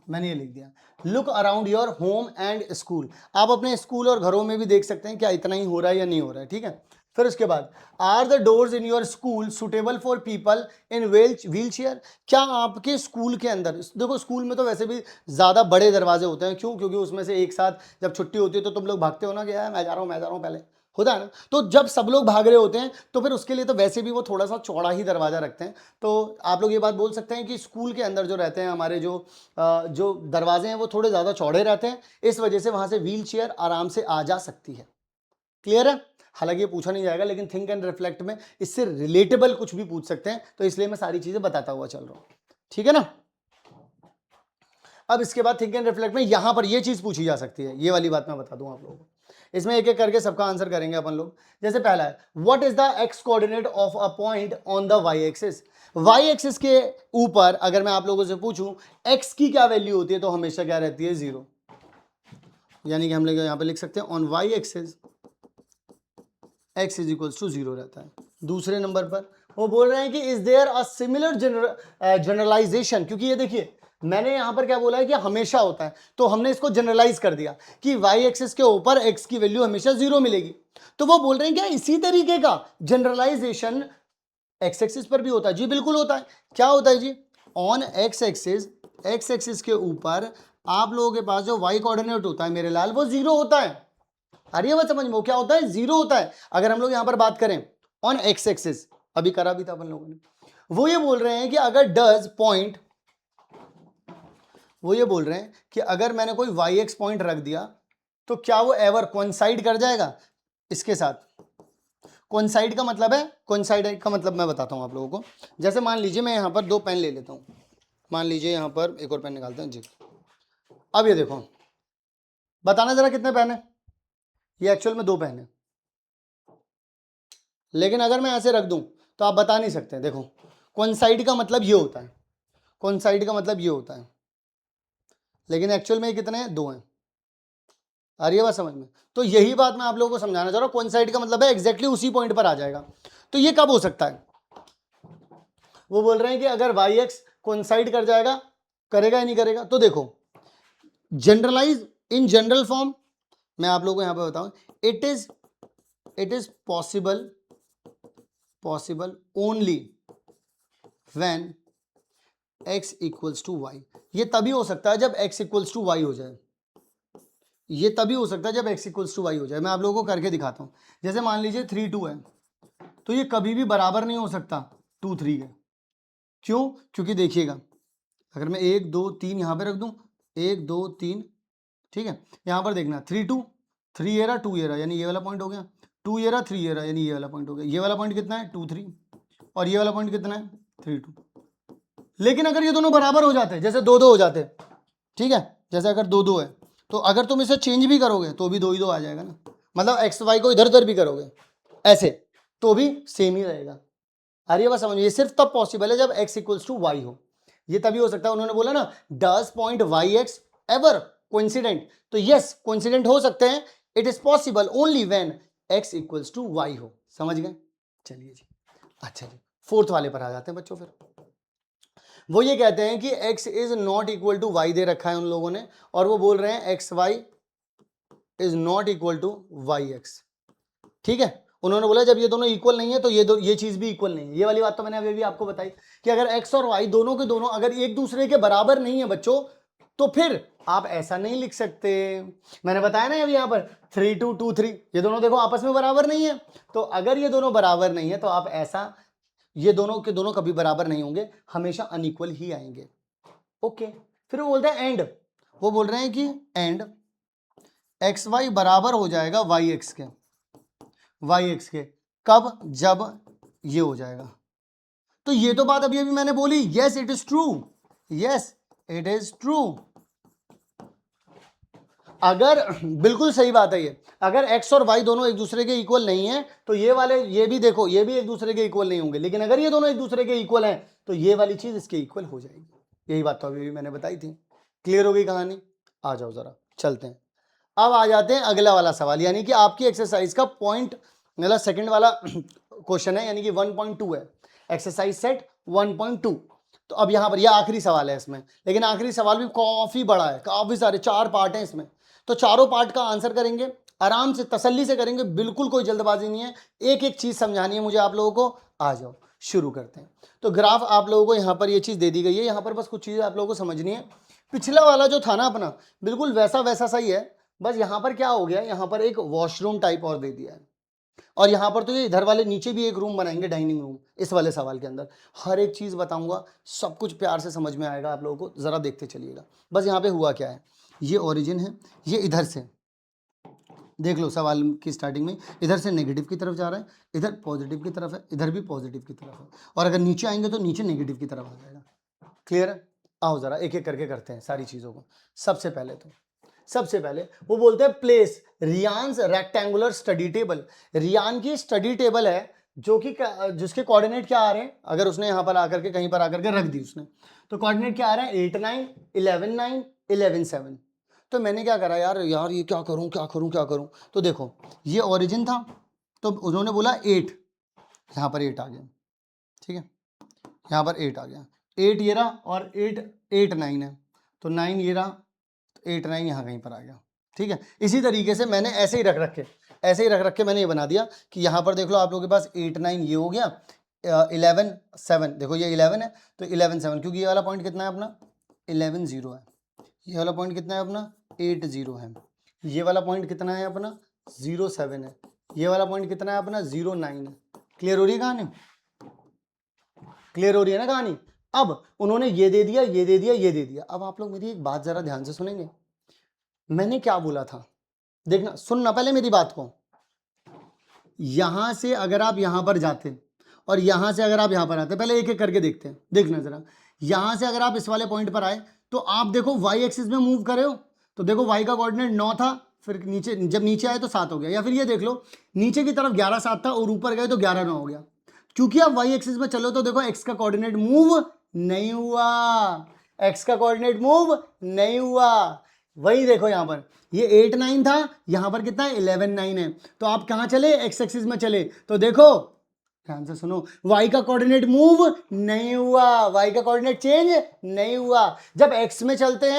मैंने ये लिख दिया। Look around your home and school. आप अपने स्कूल और घरों में भी देख सकते हैं क्या इतना ही हो रहा है या नहीं हो रहा है। ठीक है, फिर उसके बाद are the doors in your school suitable for people in wheelchair. क्या आपके स्कूल के अंदर, देखो स्कूल में तो वैसे भी ज़्यादा बड़े दरवाजे होते हैं, क्यों? क्योंकि उसमें से एक साथ जब छुट्टी होती है तो तुम लोग भागते हो ना कि यार मैं जा रहा हूँ पहले, होता है ना। तो जब सब लोग भाग रहे होते हैं तो फिर उसके लिए तो वैसे भी वो थोड़ा सा चौड़ा ही दरवाजा रखते हैं। तो आप लोग ये बात बोल सकते हैं कि स्कूल के अंदर जो रहते हैं हमारे जो दरवाजे हैं वो थोड़े ज़्यादा चौड़े रहते हैं, इस वजह से वहाँ से व्हील चेयर आराम से आ जा सकती है। क्लियर है? हालांकि ये पूछा नहीं जाएगा, लेकिन थिंक एंड रिफ्लेक्ट में इससे रिलेटेबल कुछ भी पूछ सकते हैं, तो इसलिए मैं सारी चीज़ें बताता हुआ चल रहा हूँ। ठीक है ना? अब इसके बाद थिंक एंड रिफ्लेक्ट में यहां पर ये चीज पूछी जा सकती है, ये वाली बात मैं बता दूं आप लोगों को। इसमें एक एक करके सबका आंसर करेंगे अपन लोग। जैसे पहला है what is the X coordinate of a point on the Y axis. Y axis के ऊपर अगर मैं आप लोगों से पूछूं एक्स की क्या वैल्यू होती है, तो हमेशा क्या रहती है? 0। यानी कि हम लोग यहां पे लिख सकते हैं on y axis x is equals to 0 रहता है। दूसरे नंबर पर वो बोल रहे हैं कि is there a similar generalisation, क्योंकि ये देखिए मैंने यहां पर क्या बोला है कि हमेशा होता है, तो हमने इसको जनरलाइज कर दिया कि वाई एक्सिस के ऊपर एक्स की वैल्यू हमेशा 0 मिलेगी। तो वो बोल रहे हैं क्या इसी तरीके का जनरलाइजेशन एक्स एक्सिस पर भी होता है? जी बिल्कुल होता है। क्या होता है जी? ऑन एक्स एक्सिस के ऊपर आप लोगों के पास जो वाई कोऑर्डिनेट होता है मेरे लाल, वो 0 होता है। अरे बात समझ में, वो क्या होता है? 0 होता है। अगर हम लोग यहां पर बात करें ऑन एक्स एक्सिस, अभी करा भी था अपन लोगों ने, वो ये बोल रहे हैं कि अगर डज पॉइंट, वो ये बोल रहे हैं कि अगर मैंने कोई वाई एक्स पॉइंट रख दिया तो क्या वो एवर कोइंसाइड कर जाएगा इसके साथ? कोइंसाइड का मतलब है, कोइंसाइड का मतलब मैं बताता हूं आप लोगों को। जैसे मान लीजिए मैं यहां पर 2 पेन ले लेता हूं, मान लीजिए यहां पर एक और पेन निकालते हैं जी। अब ये देखो, बताना जरा कितने पेन है? ये एक्चुअल में 2 पेन है, लेकिन अगर मैं ऐसे रख दूं तो आप बता नहीं सकते। देखो कोइंसाइड का मतलब ये होता है, कोइंसाइड का मतलब ये होता है, लेकिन एक्चुअल में ये कितने हैं? 2 हैं। आ रही है बात समझ में? तो यही बात मैं आप लोगों को समझाना चाह रहा हूं। कोइंसाइड का मतलब है एग्जैक्टली उसी पॉइंट पर आ जाएगा। तो ये कब हो सकता है? वो बोल रहे हैं कि अगर वाई एक्स कोइंसाइड कर जाएगा, करेगा या नहीं करेगा? तो देखो जनरलाइज इन जनरल फॉर्म मैं आप लोगों को यहां पर बताऊं, it is possible only when x equals to y. ये तभी हो सकता है जब x इक्वल्स टू वाई हो जाए। ये तभी हो सकता है जब x इक्वल्स टू वाई हो जाए। मैं आप लोगों को करके दिखाता हूं। जैसे मान लीजिए 3 2 है, तो ये कभी भी बराबर नहीं हो सकता 2 3 के। क्यों? क्योंकि देखिएगा अगर मैं 1 2 3 यहां पे रख दूं, 1 2 3, ठीक है, यहां पर देखना 3 2, 3 ये रहा 2 ये रहा, यानी ये वाला पॉइंट हो गया, 2 ये रहा 3 ये रहा, यानी ये वाला पॉइंट हो गया। ये वाला पॉइंट कितना है? 2 3, और ये वाला पॉइंट कितना है? 3 2। लेकिन अगर ये दोनों बराबर हो जाते, जैसे 2 2 हो जाते, ठीक है, जैसे अगर 2 2 है, तो अगर तुम इसे चेंज भी करोगे तो भी 2 ही 2 आ जाएगा ना। मतलब एक्स वाई को इधर उधर भी करोगे ऐसे तो भी सेम ही रहेगा। अरे बस समझ, ये सिर्फ तब पॉसिबल है जब x इक्वल्स टू वाई हो। ये तभी हो सकता है। उन्होंने बोला ना does point y x ever coincident, तो यस कोइंसिडेंट हो सकते हैं। It is possible only when x equals to y हो। समझ गए? चलिए जी, अच्छा जी, फोर्थ वाले पर आ जाते हैं बच्चों। फिर वो ये कहते हैं कि x is not equal to y दे रखा है उन लोगों ने, और वो बोल रहे हैं x y is not equal to y x. ठीक है, उन्होंने बोला जब ये दोनों इक्वल नहीं है तो ये चीज भी इक्वल नहीं है। ये वाली बात तो मैंने अभी भी आपको बताई कि अगर x और y दोनों के दोनों अगर एक दूसरे के बराबर नहीं है बच्चों, तो फिर आप ऐसा नहीं लिख सकते। मैंने बताया ना अभी यहाँ पर 3 2 2 3, ये दोनों देखो आपस में बराबर नहीं है। तो अगर ये दोनों बराबर नहीं है तो आप ऐसा, ये दोनों के दोनों कभी बराबर नहीं होंगे, हमेशा अनइक्वल ही आएंगे। ओके, फिर वो बोलते हैं एंड, वो बोल रहे हैं कि एंड एक्स वाई बराबर हो जाएगा वाई एक्स के, वाई एक्स के कब, जब ये हो जाएगा। तो ये तो बात अभी अभी मैंने बोली, yes it is true, yes it is true. अगर बिल्कुल सही बात है ये, अगर x और y दोनों एक दूसरे के इक्वल नहीं है तो ये वाले, ये भी देखो, ये भी एक दूसरे के इक्वल नहीं होंगे। लेकिन अगर ये दोनों एक दूसरे के इक्वल हैं तो ये वाली चीज इसके इक्वल हो जाएगी। यही बात तो अभी भी मैंने बताई थी। क्लियर हो गई कहानी? आ जाओ जरा चलते हैं। अब आ जाते हैं अगला वाला सवाल, यानी कि आपकी एक्सरसाइज का पॉइंट, मतलब सेकंड वाला क्वेश्चन है, यानी कि 1.2 है, एक्सरसाइज सेट 1.2। तो अब यहां पर यह आखिरी सवाल है इसमें, लेकिन आखिरी सवाल भी काफी बड़ा है, काफी सारे 4 पार्ट हैं इसमें। तो चारों पार्ट का आंसर करेंगे, आराम से तसल्ली से करेंगे, बिल्कुल कोई जल्दबाजी नहीं है। एक एक चीज समझानी है मुझे आप लोगों को। आ जाओ शुरू करते हैं। तो ग्राफ आप लोगों को यहाँ पर ये चीज दे दी गई है, यहाँ पर बस कुछ चीजें आप लोगों को समझनी है। पिछला वाला जो था ना अपना, बिल्कुल वैसा वैसा सही है, बस यहाँ पर क्या हो गया, यहाँ पर एक वॉशरूम टाइप और दे दिया है, और यहाँ पर तो ये इधर वाले नीचे भी एक रूम बनाएंगे, डाइनिंग रूम। इस वाले सवाल के अंदर हर एक चीज बताऊंगा, सब कुछ प्यार से समझ में आएगा आप लोगों को, जरा देखते चलिएगा। बस यहाँ पे हुआ क्या है, ये ओरिजिन है, ये इधर से देख लो सवाल की स्टार्टिंग में, इधर से नेगेटिव की तरफ जा रहा है, इधर पॉजिटिव की तरफ है, इधर भी पॉजिटिव की तरफ है, और अगर नीचे आएंगे तो नीचे नेगेटिव की तरफ आ जाएगा। क्लियर है? आओ जरा एक एक करके करते हैं सारी चीजों को। सबसे पहले वो बोलते हैं place Riyan's rectangular study table. Riyan की स्टडी टेबल है जो कि जिसके कोऑर्डिनेट क्या आ रहे हैं, अगर उसने यहां पर आकर के कहीं पर आकर के रख दी उसने, तो कोऑर्डिनेट क्या आ रहा है, 8 9 11 9 11 7। तो मैंने क्या करा यार ये क्या करूं। तो देखो ये ओरिजिन था, तो उन्होंने बोला 8, यहां पर 8 आ गया। ठीक है, यहां पर 8 आ गया, 8 ये रहा, और 8 9 है, तो 9 ये रहा, 8 9 यहाँ कहीं पर आ गया। ठीक है, इसी तरीके से मैंने ऐसे ही रख के मैंने ये बना दिया कि यहाँ पर देख लो आप लोगों के पास 8 9 ये हो गया, 11 7, देखो ये 11 है तो 11 7, क्योंकि ये वाला पॉइंट कितना है अपना 11 0 है, ये वाला पॉइंट कितना है अपना 8 0 है, ये वाला पॉइंट कितना है अपना 0 7 है, ये वाला पॉइंट कितना है अपना 0 9 है। क्लियर हो रही है कहानी? क्लियर हो रही है ना कहानी? अब उन्होंने ये दे दिया, ये दे दिया, ये दे दिया। अब आप लोग मेरी एक बात जरा ध्यान से सुनेंगे, मैंने क्या बोला था, देखना, सुनना पहले मेरी बात को। यहां से अगर आप यहां पर जाते और यहां से अगर आप यहां पर आते, पहले एक एक करके देखते हैं, देखना जरा। यहां से अगर आप इस वाले पॉइंट पर आए तो आप देखो वाई एक्सिस में मूव करे हो, तो देखो वाई का कोऑर्डिनेट 9 था, फिर नीचे, जब नीचे आए तो 7 हो गया, या फिर ये देख लो नीचे की तरफ 11 7 था और ऊपर गए तो 11 9 हो गया। क्योंकि आप वाई एक्सिस में चलो तो देखो एक्स का कोऑर्डिनेट मूव नहीं हुआ, एक्स का कोऑर्डिनेट मूव नहीं हुआ। वही देखो यहां पर ये 8 9 था, यहां पर कितना है 11 9 है, तो आप कहां चले, एक्स एक्सिस में चले, तो देखो ध्यान से सुनो, y का कोऑर्डिनेट मूव नहीं हुआ, y का कोऑर्डिनेट चेंज नहीं हुआ। जब x में चलते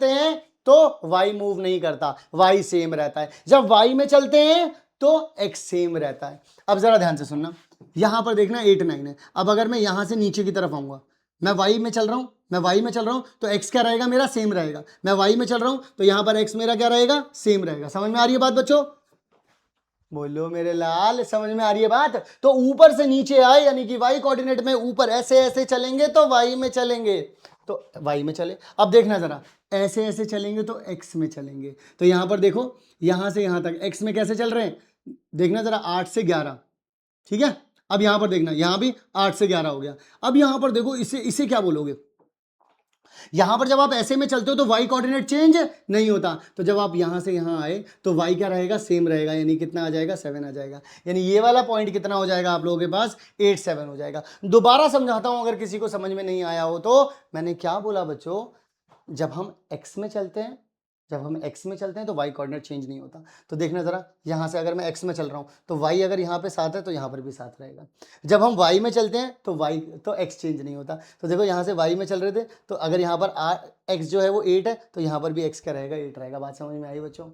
हैं तो y मूव नहीं करता, y सेम रहता है। जब y में चलते हैं तो x सेम रहता है। अब जरा ध्यान से सुनना, यहां पर देखना 8 9 है। अब अगर मैं यहां से नीचे की तरफ आऊंगा, मैं y में चल रहा हूं, तो x क्या रहेगा मेरा, सेम रहेगा। मैं y में चल रहा हूं तो यहां पर x मेरा क्या रहेगा, सेम रहेगा। समझ में आ रही है बात बच्चों? बोलो मेरे लाल, समझ में आ रही है बात? तो ऊपर से नीचे आए, यानी कि y कोऑर्डिनेट में ऊपर ऐसे ऐसे चलेंगे तो y में चलेंगे, तो y में चले। अब देखना जरा, ऐसे ऐसे चलेंगे तो x में चलेंगे। तो यहां पर देखो, यहां से यहां तक x में कैसे चल रहे हैं, देखना जरा 8 से 11। ठीक है, अब यहां पर देखना, यहां भी 8 से 11 हो गया। अब यहां पर देखो, इसे क्या बोलोगे, यहां पर जब आप ऐसे में चलते हो तो y कोऑर्डिनेट चेंज नहीं होता, तो जब आप यहां से यहां आए तो y क्या रहेगा, सेम रहेगा, यानी कितना आ जाएगा, 7 आ जाएगा। यानी ये वाला पॉइंट कितना हो जाएगा आप लोगों के पास, 8 7 हो जाएगा। दोबारा समझाता हूं अगर किसी को समझ में नहीं आया हो तो। मैंने क्या बोला बच्चों, जब हम x में चलते हैं जब हम x में चलते हैं तो y कोऑर्डिनेट चेंज नहीं होता। तो देखना जरा, यहाँ से अगर मैं x में चल रहा हूँ तो y अगर यहाँ पे 7 है तो यहाँ पर भी 7 रहेगा। जब हम y में चलते हैं तो x चेंज नहीं होता। तो देखो यहाँ से y में चल रहे थे तो अगर यहाँ पर x जो है वो 8 है तो यहाँ पर भी x का रहेगा 8 रहेगा। बात समझ में आई बच्चों?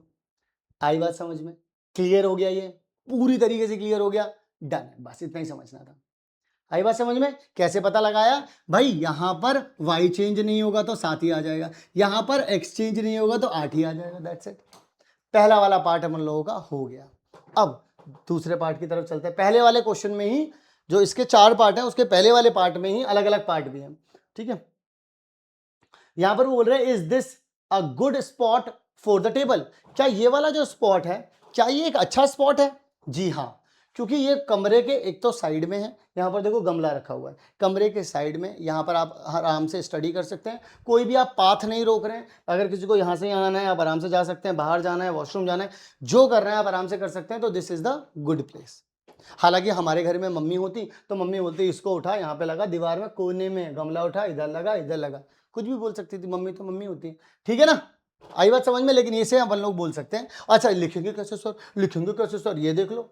आई बात समझ में? क्लियर हो गया? ये पूरी तरीके से क्लियर हो गया? डन, बस इतना ही समझना था। आई बात समझ में? कैसे पता लगाया भाई? यहां पर y चेंज नहीं होगा तो 7 ही आ जाएगा, यहां पर x चेंज नहीं होगा तो 8 ही आ जाएगा। That's it. पहला वाला पार्ट हम लोगों का हो गया। अब दूसरे पार्ट की तरफ चलते हैं। पहले वाले क्वेश्चन में ही जो इसके 4 पार्ट है उसके पहले वाले पार्ट में ही अलग अलग पार्ट भी हैं, ठीक है। यहां पर वो बोल रहे हैं, is this a good spot for the table? क्या ये वाला जो स्पॉट है, क्या ये एक अच्छा स्पॉट है? जी हाँ, क्योंकि ये कमरे के एक तो साइड में है, यहाँ पर देखो गमला रखा हुआ है, कमरे के साइड में, यहाँ पर आप आराम से स्टडी कर सकते हैं। कोई भी आप पाथ नहीं रोक रहे हैं। अगर किसी को यहाँ से यहाँ आना है आप आराम से जा सकते हैं, बाहर जाना है, वॉशरूम जाना है, जो कर रहे हैं आप आराम से कर सकते हैं। तो this is the good place. हालांकि हमारे घर में मम्मी होती तो मम्मी बोलती इसको उठा, यहाँ पे लगा दीवार में कोने में, गमला उठा, इधर लगा, इधर लगा, कुछ भी बोल सकती थी मम्मी, तो मम्मी होती, ठीक है ना। आई बात समझ में? लेकिन इसे अपन लोग बोल सकते हैं। अच्छा, लिखेंगे कैसे सर? लिखेंगे कैसे सर? ये देख लो।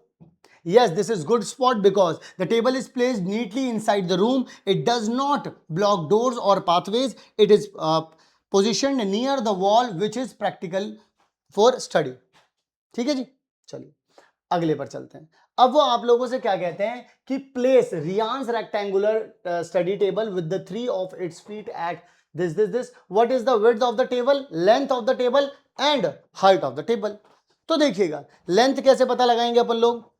Yes, this is good spot because the table is placed neatly inside the room. It does not block doors or pathways. It is positioned near the wall, which is practical for study. ठीक है जी, चलिए अगले पर चलते हैं। अब वो आप लोगों से क्या कहते हैं कि place Riyan's rectangular study table with the 3 of its feet at this. What is the width of the table, length of the table and height of the table? तो देखिएगा लेंथ कैसे पता लगाएंगे अपन लोग।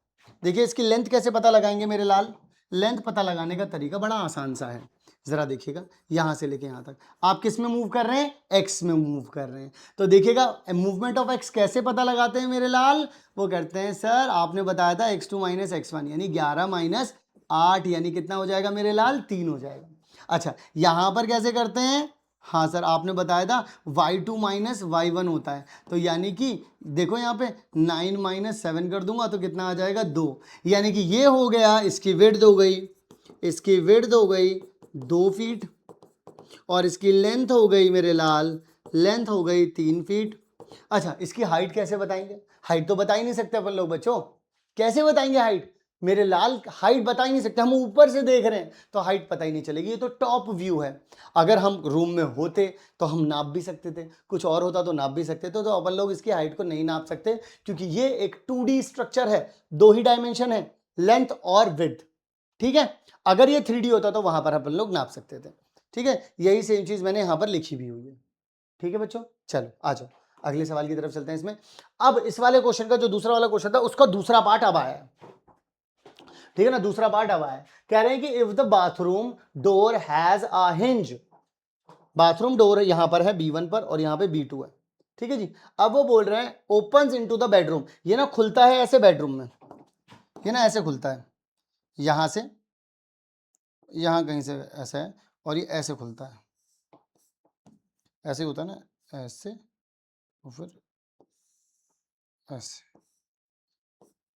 देखिए इसकी लेंथ कैसे पता लगाएंगे मेरे लाल? लेंथ पता लगाने का तरीका बड़ा आसान सा है। जरा देखिएगा, यहां से लेके यहां तक आप किस में मूव कर रहे हैं? एक्स में मूव कर रहे हैं। तो देखिएगा मूवमेंट ऑफ एक्स कैसे पता लगाते हैं मेरे लाल? वो करते हैं सर आपने बताया था x2 - x1 यानी 11 - 8 यानी कितना हो जाएगा मेरे लाल? 3 हो जाएगा। अच्छा, यहां पर कैसे करते हैं? हाँ सर आपने बताया था y2 - y1 होता है। तो यानी कि देखो यहाँ पे 9 - 7 कर दूंगा तो कितना आ जाएगा? 2। यानी कि ये हो गया, इसकी विड्थ हो गई, इसकी विड्थ हो गई 2 फीट और इसकी लेंथ हो गई मेरे लाल, लेंथ हो गई 3 फीट। अच्छा, इसकी हाइट कैसे बताएंगे? हाइट तो बता ही नहीं सकते अपन लोग बच्चों। कैसे बताएंगे हाइट मेरे लाल? हाइट बता ही नहीं सकते, हम ऊपर से देख रहे हैं तो हाइट पता ही नहीं चलेगी। ये तो टॉप व्यू है। अगर हम रूम में होते तो हम नाप भी सकते थे, कुछ और होता तो नाप भी सकते थे। तो अपन लोग इसकी हाइट को नहीं नाप सकते क्योंकि ये एक 2D स्ट्रक्चर है, 2 ही डायमेंशन है, लेंथ और विड्थ, ठीक है। अगर ये 3D होता तो वहां पर अपन लोग नाप सकते थे, ठीक है। यही सेम चीज मैंने यहां पर लिखी भी हुई है, ठीक है बच्चों। चलो आ जाओ अगले सवाल की तरफ चलते हैं। इसमें अब इस वाले क्वेश्चन का जो दूसरा वाला क्वेश्चन था उसका दूसरा पार्ट अब आया है, ठीक है ना। दूसरा पार्ट अब आया है, कह रहे हैं कि if the bathroom door has a hinge, bathroom door यहां पर है B1 पर और यहां पे B2 है, ठीक है जी। अब वो बोल रहे हैं ओपन्स इनटू द बेडरूम, ये ना खुलता है ऐसे बेडरूम में, ये ना ऐसे खुलता है, यहां से यहां कहीं से ऐसा है और ये ऐसे खुलता है, ऐसे होता है ना, ऐसे और फिर ऐसे,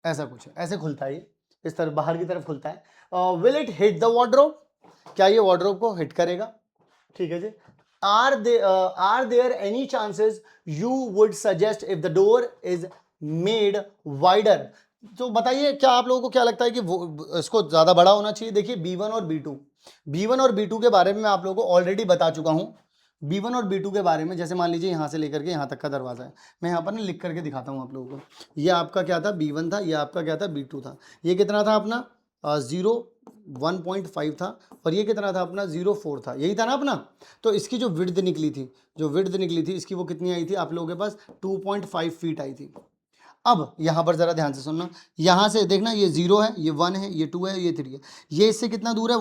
ऐसा कुछ है, ऐसे खुलता है ये, इस तरफ बाहर की तरफ खुलता है। Will it hit the wardrobe? क्या ये वार्डरोब को हिट करेगा? ठीक है जी। Are there any chances you would suggest if the door is made wider? तो बताइए क्या आप लोगों को क्या लगता है कि वो इसको ज्यादा बड़ा होना चाहिए? देखिए B1 और B2 के बारे में मैं आप लोगों को ऑलरेडी बता चुका हूं। B1 और B2 के बारे में, जैसे मान लीजिए यहाँ से लेकर के यहाँ तक का दरवाजा है, मैं यहाँ पर ना लिख करके दिखाता हूँ आप लोगों को। ये आपका क्या था? B1 था, ये आपका क्या था? B2 था। ये कितना था अपना? 1.5 था और ये कितना था अपना? 0.4 था, यही था ना अपना। तो इसकी जो विड्थ निकली थी, इसकी वो कितनी आई थी आप लोगों के पास? 2.5 फीट आई थी। अब यहाँ पर जरा ध्यान से सुनना, यहाँ से देखना, ये 0 है, ये 1 है, ये 2 है, ये 3 है। ये इससे कितना दूर है?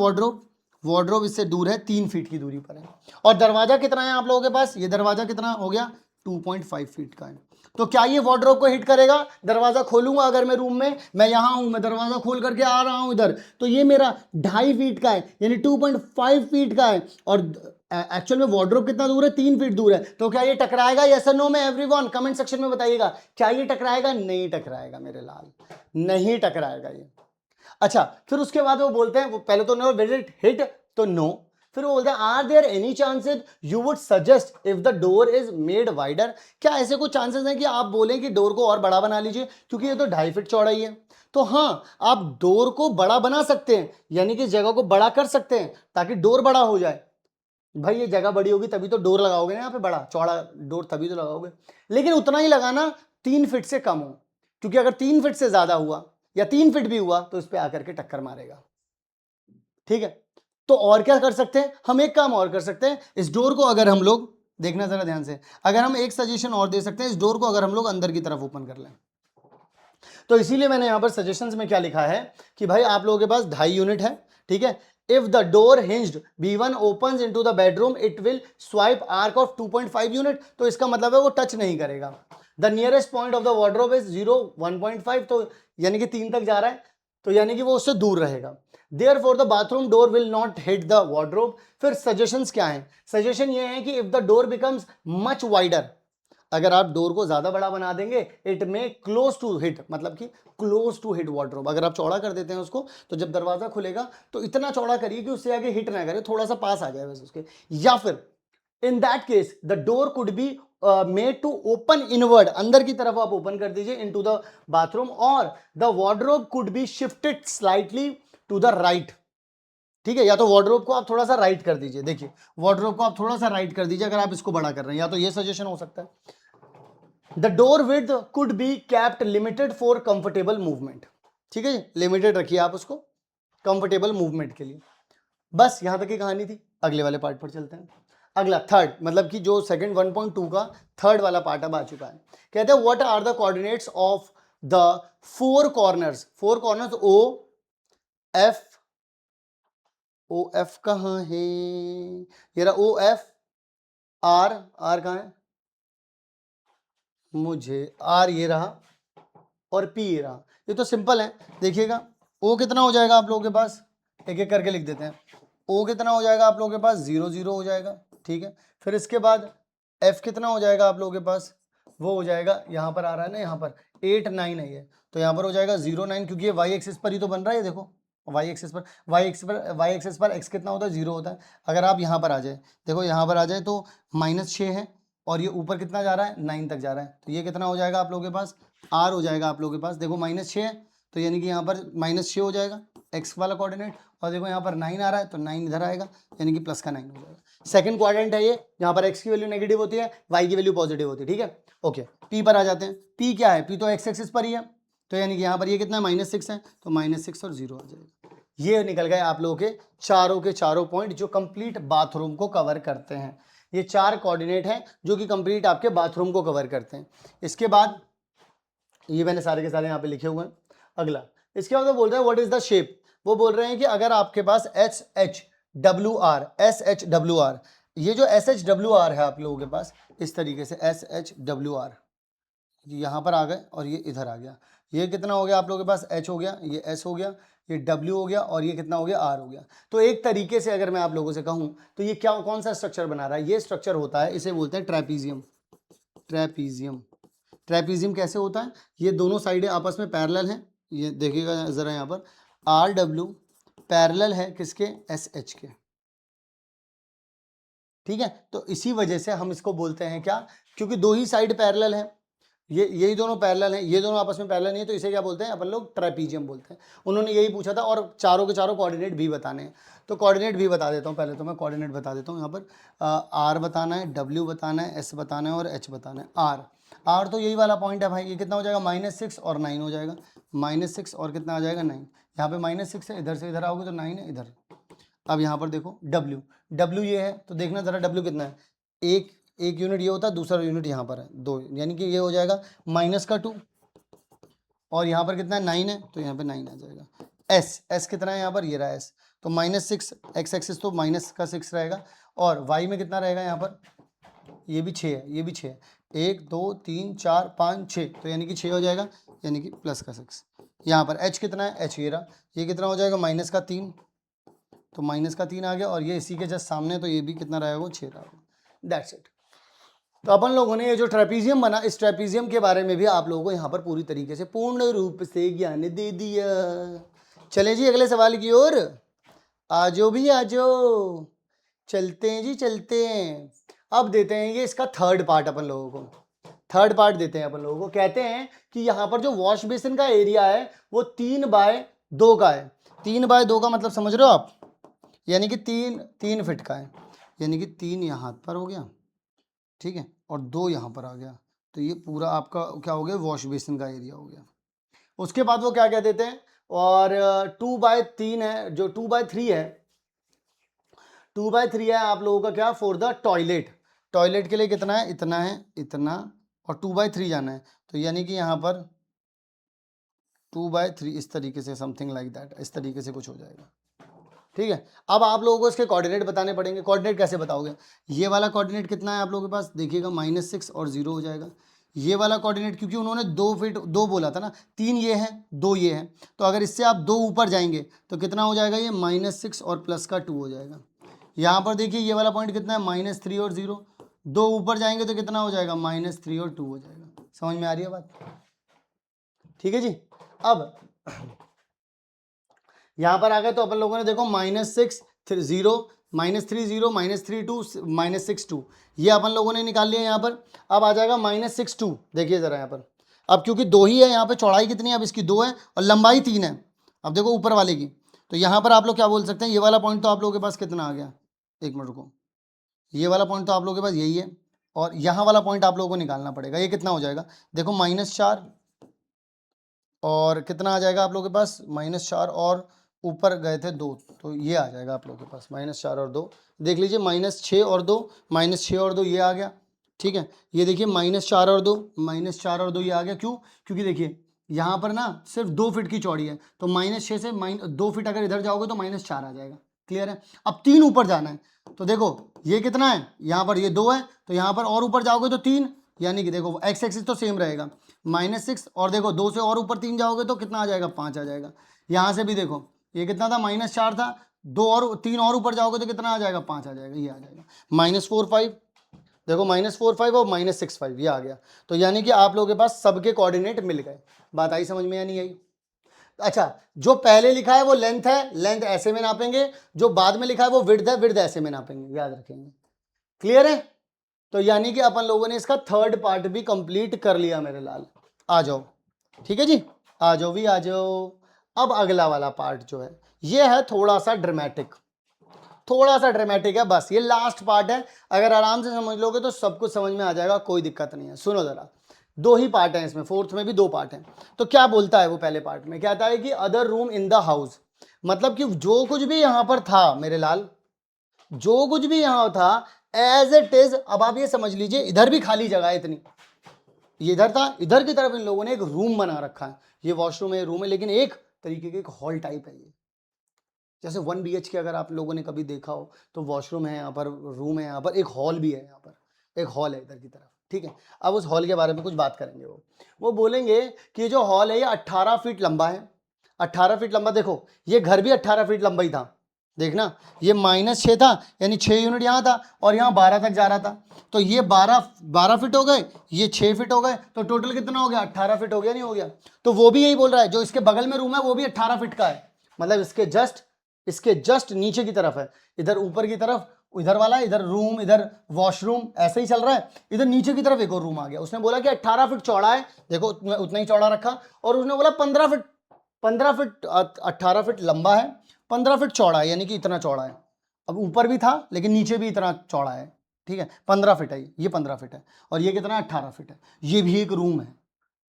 वार्डरोब इससे दूर है 3 फीट की दूरी पर है। और दरवाजा कितना है आप लोगों के पास? ये दरवाजा कितना हो गया? 2.5 फीट का है। तो क्या ये वार्डरोब को हिट करेगा? दरवाजा खोलूंगा अगर मैं रूम में, मैं यहां हूं, मैं दरवाजा खोल करके आ रहा हूं इधर, तो ये मेरा 2.5 फीट का है, यानी 2.5 फीट का है। और एक्चुअल में वार्डरोब कितना दूर है? 3 फीट दूर है। तो क्या ये टकराएगा? यस और नो में एवरीवन कमेंट सेक्शन में बताइएगा, क्या ये टकराएगा? नहीं टकराएगा मेरे लाल, नहीं टकराएगा ये। अच्छा, फिर उसके बाद वो बोलते हैं, वो पहले तो नो, विल इट हिट? तो नो। फिर वो बोलते हैं are there any chances you would suggest if the door is made wider, क्या ऐसे कुछ चांसेस हैं कि आप बोलें कि डोर को और बड़ा बना लीजिए, क्योंकि ये तो 2.5 फीट चौड़ाई है। तो हाँ, आप डोर को बड़ा बना सकते हैं, यानी कि जगह को बड़ा कर सकते हैं ताकि डोर बड़ा हो जाए। भाई ये जगह बड़ी होगी तभी तो डोर लगाओगे ना, यहाँ पे बड़ा चौड़ा डोर तभी तो लगाओगे, लेकिन उतना ही लगाना 3 फीट से कम हो, क्योंकि अगर 3 फीट से ज्यादा हुआ या 3 फीट भी हुआ तो इस पे आकर के टक्कर मारेगा। ठीक है, तो और क्या कर सकते हैं, हम एक काम और कर सकते हैं, इस डोर को अगर हम लोग, देखना जरा ध्यान से, अगर हम एक सजेशन और दे सकते हैं, इस डोर को अगर हम लोग अंदर की तरफ ओपन कर लें, तो इसीलिए मैंने यहां पर सजेशंस में क्या लिखा है कि भाई आप लोगों के पास 2.5 यूनिट है, ठीक है। If the door hinged B1 opens into the bedroom it will swipe arc of 2.5 unit, तो इसका मतलब है वो टच नहीं करेगा। The nearest point of the wardrobe is 0 1.5, तो यानी कि 3 तक जा रहा है, तो यानी कि वो उससे दूर रहेगा। Therefore the bathroom door will not hit the wardrobe। फिर सजेशंस क्या हैं, सजेशन ये है कि if the door becomes much wider, अगर आप डोर को ज्यादा बड़ा बना देंगे, इट में क्लोज टू हिट, मतलब कि क्लोज टू हिट वार्डरोब, अगर आप चौड़ा कर देते हैं उसको, तो जब दरवाजा खुलेगा तो इतना चौड़ा करिए कि उससे आगे हिट ना करे, थोड़ा सा पास आ जाए बस उसके, या फिर in that case the door could be made to open inward, अंदर की तरफ आप ओपन कर दीजिए इनटू द बाथरूम, और the wardrobe could be shifted slightly to the right. ठीक है, या तो वार्डरोब को आप थोड़ा सा राइट कर दीजिए, देखिए वार्डरोब को आप थोड़ा सा राइट कर दीजिए अगर आप इसको बड़ा कर रहे हैं, या तो ये सजेशन हो सकता है। The door width could be kept limited for comfortable movement, ठीक है जी, लिमिटेड रखिए आप उसको कंफर्टेबल मूवमेंट के लिए। बस यहां तक की कहानी थी, अगले वाले पार्ट पर चलते हैं। अगला थर्ड, मतलब कि जो सेकंड 1.2 का थर्ड वाला पार्ट अब आ चुका है। कहते हैं what are the coordinates of the four corners, four corners O F कहां है, ये रहा ओ एफ, आर कहां है, मुझे आर ये रहा, और पी ये रहा। ये तो सिंपल है, देखिएगा ओ कितना हो जाएगा आप लोगों के पास, एक एक करके लिख देते हैं। ओ कितना हो जाएगा आप लोगों के पास, 0 0 हो जाएगा, ठीक है। फिर इसके बाद एफ कितना हो जाएगा आप लोगों के पास, वो हो जाएगा, यहाँ पर आ रहा है ना, यहाँ पर 8 9 है ये, तो यहाँ पर हो जाएगा 0 9, क्योंकि ये वाई एक्सिस पर ही तो बन रहा है, ये देखो वाई एक्सिस पर एक्स कितना होता है, 0 होता है। अगर आप यहाँ पर आ जाए, देखो यहाँ पर आ जाए तो -6 है, और ये ऊपर कितना जा रहा है, 9 तक जा रहा है, तो ये कितना हो जाएगा आप लोगों के पास, आर हो जाएगा आप लोगों के पास, देखो -6 है, तो यानी कि यहाँ पर -6 हो जाएगा एक्स वाला कोऑर्डिनेट, और देखो यहाँ पर 9 आ रहा है तो 9 इधर आएगा, यानी कि प्लस का 9 हो जाएगा। सेकंड क्वाड्रेंट है ये, यहाँ पर एक्स की वैल्यू नेगेटिव होती है, वाई की वैल्यू पॉजिटिव होती है, ठीक है। ओके, पी पर आ जाते हैं। पी क्या है, पी तो एक्स एक्सिस पर ही है, तो यानी कि यहाँ पर ये कितना है, -6 है, तो -6 और 0 आ जाएगा। ये निकल गए आप लोगों के चारों पॉइंट जो कंप्लीट बाथरूम को कवर करते हैं। ये 4 कोऑर्डिनेट हैं जो कि कंप्लीट आपके बाथरूम को कवर करते हैं। इसके बाद ये मैंने सारे के सारे यहाँ पे लिखे हुए हैं। अगला, इसके बाद वो बोल रहे हैं व्हाट इज द शेप, वो बोल रहे हैं कि अगर आपके पास SHWR, ये जो SHWR है आप लोगों के पास इस तरीके से SHWR, यहाँ पर आ गए और ये इधर आ गया, ये कितना हो गया आप लोगों के पास, H हो गया, ये S हो गया, ये W हो गया, और ये कितना हो गया, R हो गया। तो एक तरीके से अगर मैं आप लोगों से कहूँ तो ये क्या, कौन सा स्ट्रक्चर बना रहा है, ये स्ट्रक्चर होता है, इसे बोलते हैं ट्रेपीजियम। ट्रेपीजियम कैसे होता है, ये दोनों साइडें आपस में पैरेलल हैं, ये देखिएगा जरा यहाँ पर RW पैरेलल है किसके, SH के, ठीक है। तो इसी वजह से हम इसको बोलते हैं क्या, क्योंकि दो ही साइड पैरेलल है, यही दोनों पैरेलल हैं, ये दोनों आपस में पैरेलल नहीं है, तो इसे क्या बोलते हैं अपन लोग, ट्रेपीजियम बोलते हैं। उन्होंने यही पूछा था, और चारों के चारों कोऑर्डिनेट भी बताने हैं, तो कोऑर्डिनेट भी बता देता हूँ। पहले तो मैं कोऑर्डिनेट बता देता हूँ, यहाँ पर R बताना है, W बताना है, S बताना है, और H बताना है। R तो यही वाला पॉइंट है भाई, ये कितना हो जाएगा, -6 और 9 हो जाएगा, -6 और कितना आ जाएगा, 9। यहाँ पे -6 है, इधर से इधर आओगे तो 9 है इधर। अब यहाँ पर देखो W ये है, तो देखना जरा W कितना है, एक यूनिट ये होता है, दूसरा यूनिट यहाँ पर है 2, यानी कि ये हो जाएगा -2, और यहाँ पर कितना है, 9 है, तो यहाँ पे 9 आ जाएगा। S कितना है यहाँ पर, ये रहा S, तो -6, एक्स एक्सिस तो -6 रहेगा, और y में कितना रहेगा यहाँ पर, ये भी 6 है, ये भी 6 है, 1 2 3 4 5 6, तो यानी कि 6 हो जाएगा, यानी कि +6। यहाँ पर H कितना है, H ये रहा, ये कितना हो जाएगा, -3, तो -3 आ गया, और ये इसी के जस्ट सामने, तो ये भी कितना रहेगा, 6 रहेगा। That's it. तो अपन लोगों ने ये जो ट्रेपीजियम बना, इस ट्रेपीजियम के बारे में भी आप लोगों को यहाँ पर पूरी तरीके से पूर्ण रूप से ज्ञान दे दिया। चले जी अगले सवाल की ओर, आजो भी आजो। चलते हैं जी, चलते हैं। अब देते हैं ये इसका थर्ड पार्ट अपन लोगों को, थर्ड पार्ट देते हैं अपन लोगों को। कहते हैं कि यहाँ पर जो वॉश बेसिन का एरिया है वो 3/2 का है। 3/2 का मतलब समझ रहे हो आप, यानी कि 3 फीट का है, यानी कि 3 यहाँ पर हो गया, ठीक है, और 2 यहाँ पर आ गया। तो ये पूरा आपका क्या हो गया, वॉश बेसिन का एरिया हो गया। उसके बाद वो क्या कह देते हैं, और 2/3 है, जो 2/3 है, 2/3 है आप लोगों का क्या, फॉर द टॉयलेट। टॉयलेट के लिए कितना है, इतना है, इतना, और 2/3 जाना है। तो यानी कि यहाँ पर 2/3 इस तरीके से, समथिंग लाइक दैट, इस तरीके से कुछ हो जाएगा, ठीक है। अब आप लोगों को इसके कोऑर्डिनेट बताने पड़ेंगे। कोऑर्डिनेट कैसे बताओगे, ये वाला कोऑर्डिनेट कितना है आप लोगों के पास, देखिएगा -6 और 0 हो जाएगा। ये वाला कोऑर्डिनेट, क्योंकि उन्होंने 2 फीट 2 बोला था ना, 3 ये है, 2 ये है, तो अगर इससे आप 2 ऊपर जाएंगे तो कितना हो जाएगा, ये -6 और प्लस का 2 हो जाएगा। यहाँ पर देखिए ये वाला पॉइंट कितना है, -3 और 0, 2 ऊपर जाएंगे तो कितना हो जाएगा, -3 और 2 हो जाएगा। समझ में आ रही है बात, ठीक है जी। अब यहां पर आ गए तो अपन लोगों ने देखो -6 0 -3 0 -3 2 -6 2, ये अपन लोगों ने निकाल लिया यहाँ पर। अब आ जाएगा -6 2, देखिए जरा यहाँ पर, अब क्योंकि 2 ही है यहाँ पे, चौड़ाई कितनी है अब इसकी 2 है और लंबाई 3 है। अब देखो ऊपर वाले की, तो यहाँ पर आप लोग क्या बोल सकते हैं, ये वाला पॉइंट तो आप लोगों के पास कितना आ गया, एक मिनट रुको, ये वाला पॉइंट तो आप लोगों के पास यही है, और यहाँ वाला पॉइंट आप लोगों को निकालना पड़ेगा। ये कितना हो जाएगा, देखो -4 और कितना आ जाएगा आप लोगों के पास, -4 और ऊपर गए थे 2, तो ये आ जाएगा आप लोगों के पास -4 और 2। देख लीजिए -6 और 2, -6 और 2 ये आ गया, ठीक है। ये देखिए -4 और 2, -4 और 2 ये आ गया। क्यों, क्योंकि देखिए यहाँ पर ना सिर्फ 2 फीट की चौड़ी है, तो -6 से 2 फीट अगर इधर जाओगे तो -4 आ जाएगा। क्लियर है। अब 3 ऊपर जाना है, तो देखो ये कितना है, यहाँ पर ये 2 है, तो यहाँ पर और ऊपर जाओगे तो 3, यानी कि देखो एक्स एक्सिस तो सेम रहेगा, -6, और देखो 2 से और ऊपर 3 जाओगे तो कितना आ जाएगा, 5 आ जाएगा। यहाँ से भी देखो ये कितना था, -4 था, 2 और 3 और ऊपर जाओगे तो कितना आ जाएगा, 5 आ जाएगा, ये आ जाएगा। -4 5, देखो -4 5 और -6 5 ये आ गया। तो यानी कि आप लोगों के पास सबके कोऑर्डिनेट मिल गए। बात आई समझ में या नहीं आई। अच्छा, जो पहले लिखा है वो लेंथ है, लेंथ ऐसे में नापेंगे, जो बाद में लिखा है वो विड्थ है, विड्थ ऐसे में नापेंगे, याद रखेंगे। क्लियर है। तो यानी कि अपन लोगों ने इसका थर्ड पार्ट भी कंप्लीट कर लिया मेरे लाल। आ जाओ, ठीक है जी, आ जाओ भी, आ जाओ। अब अगला वाला पार्ट जो है ये है थोड़ा सा ड्रामेटिक, थोड़ा सा ड्रामेटिक है, बस ये लास्ट पार्ट है। अगर आराम से समझ लोगे तो सब कुछ समझ में आ जाएगा, कोई दिक्कत नहीं है। सुनो जरा, 2 ही पार्ट हैं इसमें, फोर्थ में भी 2 पार्ट हैं। तो क्या बोलता है वो पहले पार्ट में, कहता है कि other room in the house, मतलब कि जो कुछ भी यहां पर था मेरे लाल, जो कुछ भी यहां था एज इट इज। अब आप ये समझ लीजिए इधर भी खाली जगह है इतनी, ये इधर था, इधर की तरफ इन लोगों ने एक रूम बना रखा है। ये वॉशरूम है, रूम है, लेकिन एक तरीके के एक हॉल टाइप है ये, जैसे 1 BHK अगर आप लोगों ने कभी देखा हो तो वॉशरूम है यहाँ पर, रूम है यहाँ पर, एक हॉल भी है यहाँ पर, एक हॉल है इधर की तरफ, ठीक है। अब उस हॉल के बारे में कुछ बात करेंगे। वो बोलेंगे कि ये जो हॉल है ये 18 फीट लंबा है, 18 फीट लंबा। देखो ये घर भी 18 फीट लंबा ही था, देखना ये -6 था, यानी 6 यूनिट यहाँ था और यहाँ 12 तक जा रहा था, तो ये 12 फीट हो गए, ये 6 फीट हो गए, तो टोटल कितना हो गया, 18 फीट हो गया, नहीं हो गया। तो वो भी यही बोल रहा है, जो इसके बगल में रूम है वो भी 18 फीट का है, मतलब इसके जस्ट नीचे की तरफ है, इधर ऊपर की तरफ इधर वाला, इधर रूम, इधर वॉशरूम, ऐसे ही चल रहा है। इधर नीचे की तरफ एक और रूम आ गया। उसने बोला कि 18 फीट चौड़ा है, देखो उतना ही चौड़ा रखा, और उसने बोला 15 फीट 18 फीट लंबा है, 15 फीट चौड़ा है, यानी कि इतना चौड़ा है। अब ऊपर भी था लेकिन नीचे भी इतना चौड़ा है, ठीक है। 15 फीट है ये, 15 फीट है, और ये कितना 18 फीट है। ये भी एक रूम है,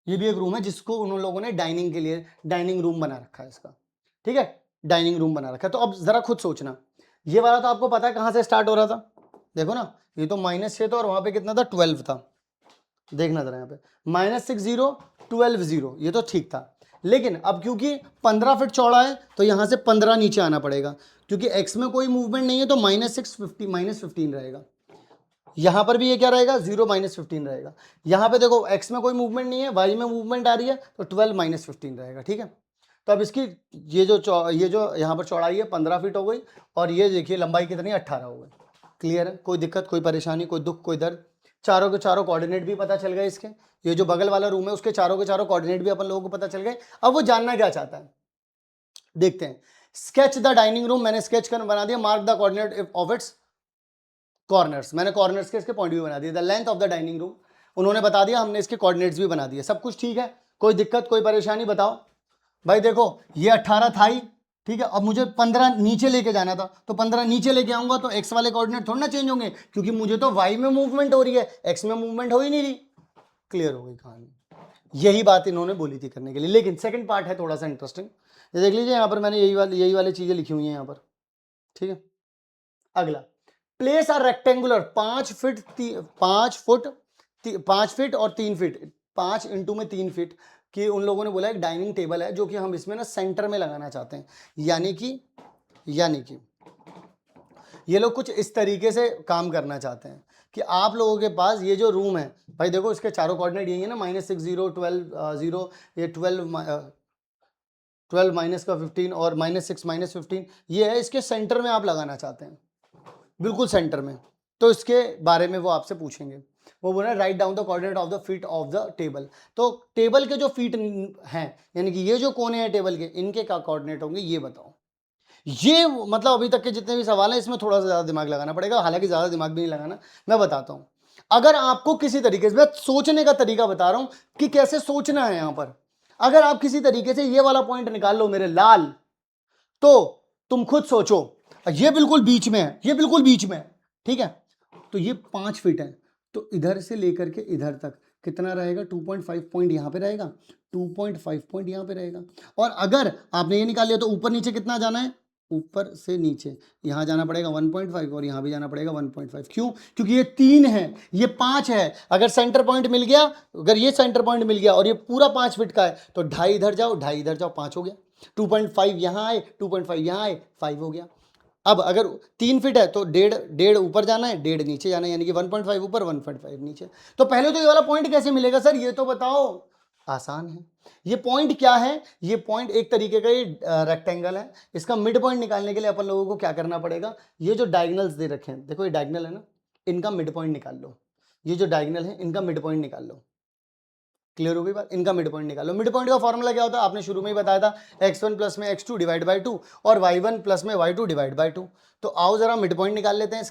ये भी एक रूम है जिसको उन लोगों ने डाइनिंग के लिए डाइनिंग रूम बना रखा है इसका, ठीक है, डाइनिंग रूम बना रखा है। तो अब जरा खुद सोचना, ये वाला तो आपको पता है कहां से स्टार्ट हो रहा था, देखो ना, ये तो -6 था और वहां पे कितना था, 12 था। देखना जरा यहाँ पे -6 0 12 0, ये तो ठीक था। लेकिन अब क्योंकि 15 फीट चौड़ा है तो यहाँ से 15 नीचे आना पड़ेगा, क्योंकि x में कोई मूवमेंट नहीं है, तो -15 रहेगा। यहाँ पर भी ये क्या रहेगा, 0 -15 रहेगा। यहाँ पे देखो x में कोई मूवमेंट नहीं है, y में मूवमेंट आ रही है, तो 12 -15 रहेगा, ठीक है। तो अब इसकी ये जो यहाँ पर चौड़ाई है 15 फीट हो गई, और ये देखिए लंबाई कितनी, 18 हो गई। क्लियर है, कोई दिक्कत, कोई परेशानी, कोई दुख, कोई दर्द। चारों के चारों कोऑर्डिनेट भी पता चल गए इसके, ये जो बगल वाला रूम है उसके चारों के चारों कोऑर्डिनेट भी अपन लोगों को पता चल गए। अब वो जानना क्या चाहता है, देखते हैं। स्केच द डाइनिंग रूम, मैंने स्केच कर बना दिया, mark the coordinate of its corners, मैंने कॉर्नर्स के इसके पॉइंट भी बना दिए। The length of the dining room, उन्होंने बता दिया, हमने इसके कोऑर्डिनेट्स भी बना दिए, सब कुछ ठीक है, कोई दिक्कत कोई परेशानी बताओ भाई। देखो ये 18 था ही, ठीक है, अब मुझे 15 नीचे लेके जाना था, तो 15 नीचे लेके आऊंगा तो एक्स वाले कोऑर्डिनेट थोड़ा ना चेंज होंगे, क्योंकि मुझे तो वाई में मूवमेंट हो रही है, एक्स में मूवमेंट हो ही नहीं रही। क्लियर हो गई कहानी, यही बात इन्होंने बोली थी करने के लिए। लेकिन सेकंड पार्ट है थोड़ा सा इंटरेस्टिंग, ये देख लीजिए, यहाँ पर मैंने यही वाली चीजें लिखी हुई हैं यहाँ पर, ठीक है। अगला, place are rectangular 5 feet 5 feet और 3 फीट, 5 इंटू में 3 फीट कि उन लोगों ने बोला एक डाइनिंग टेबल है जो कि हम इसमें ना सेंटर में लगाना चाहते हैं, यानी कि ये लोग कुछ इस तरीके से काम करना चाहते हैं कि आप लोगों के पास ये जो रूम है भाई, देखो इसके चारों कोऑर्डिनेट यही है ना, -6 0 12 0, ये 12 माइनस का 15 और -6 -15, ये है, इसके सेंटर में आप लगाना चाहते हैं, बिल्कुल सेंटर में। तो इसके बारे में वो आपसे पूछेंगे, वो बोल रहे हैं write down the coordinate of the feet of the table. तो टेबल के जो फीट हैं, यानी कि ये जो कोने हैं टेबल के, इनके क्या कोऑर्डिनेट होंगे ये बताओ। ये मतलब अभी तक के जितने भी सवाल हैं इसमें थोड़ा सा ज्यादा दिमाग लगाना पड़ेगा, हालांकि ज्यादा दिमाग भी नहीं लगाना, मैं बताता हूं। अगर आपको किसी तरीके से, मैं सोचने का तरीका बता रहा हूं कि कैसे सोचना है यहां पर, अगर आप किसी तरीके से ये वाला पॉइंट निकाल लो मेरे लाल, तो तुम खुद सोचो, ये बिल्कुल बीच में है, ये बिल्कुल बीच में है, ठीक है, तो ये 5 फीट है, तो इधर से लेकर के इधर तक कितना रहेगा, 2.5 पॉइंट यहां पे रहेगा, 2.5 पॉइंट यहां पे रहेगा। और अगर आपने ये निकाल लिया तो ऊपर नीचे कितना जाना है, ऊपर से नीचे यहां जाना पड़ेगा 1.5 और यहां भी जाना पड़ेगा 1.5। क्यों? क्योंकि ये 3 है, ये 5 है, अगर सेंटर पॉइंट मिल गया, अगर ये सेंटर पॉइंट मिल गया और ये पूरा 5 फीट का है, तो 2.5 इधर जाओ, 2.5 इधर जाओ, 5 हो गया। 2.5 यहां आए, 2.5 यहां आए, 5 हो गया। अब अगर 3 फीट है तो 1.5 ऊपर जाना है, 1.5 नीचे जाना है, यानी कि 1.5 ऊपर 1.5 नीचे। तो पहले तो ये वाला पॉइंट कैसे मिलेगा सर, ये तो बताओ। आसान है, ये पॉइंट क्या है, ये पॉइंट एक तरीके का ये रेक्टेंगल है, इसका मिड पॉइंट निकालने के लिए अपन लोगों को क्या करना पड़ेगा, ये जो डायगोनल्स दे रखे हैं, देखो ये डायगोनल है ना, इनका मिड पॉइंट निकाल लो, ये जो डायगोनल है इनका मिड पॉइंट निकाल लो। क्लियर हो गई बात, इनका मिड पॉइंट निकालो। मिड पॉइंट का फॉर्मूला क्या होता है, आपने शुरू में ही बताया था, x1 प्लस में x2 डिवाइड बाई 2 और y1 प्लस में y2 डिवाइड बाई 2। तो आओ जरा मिड पॉइंट निकाल लेते हैं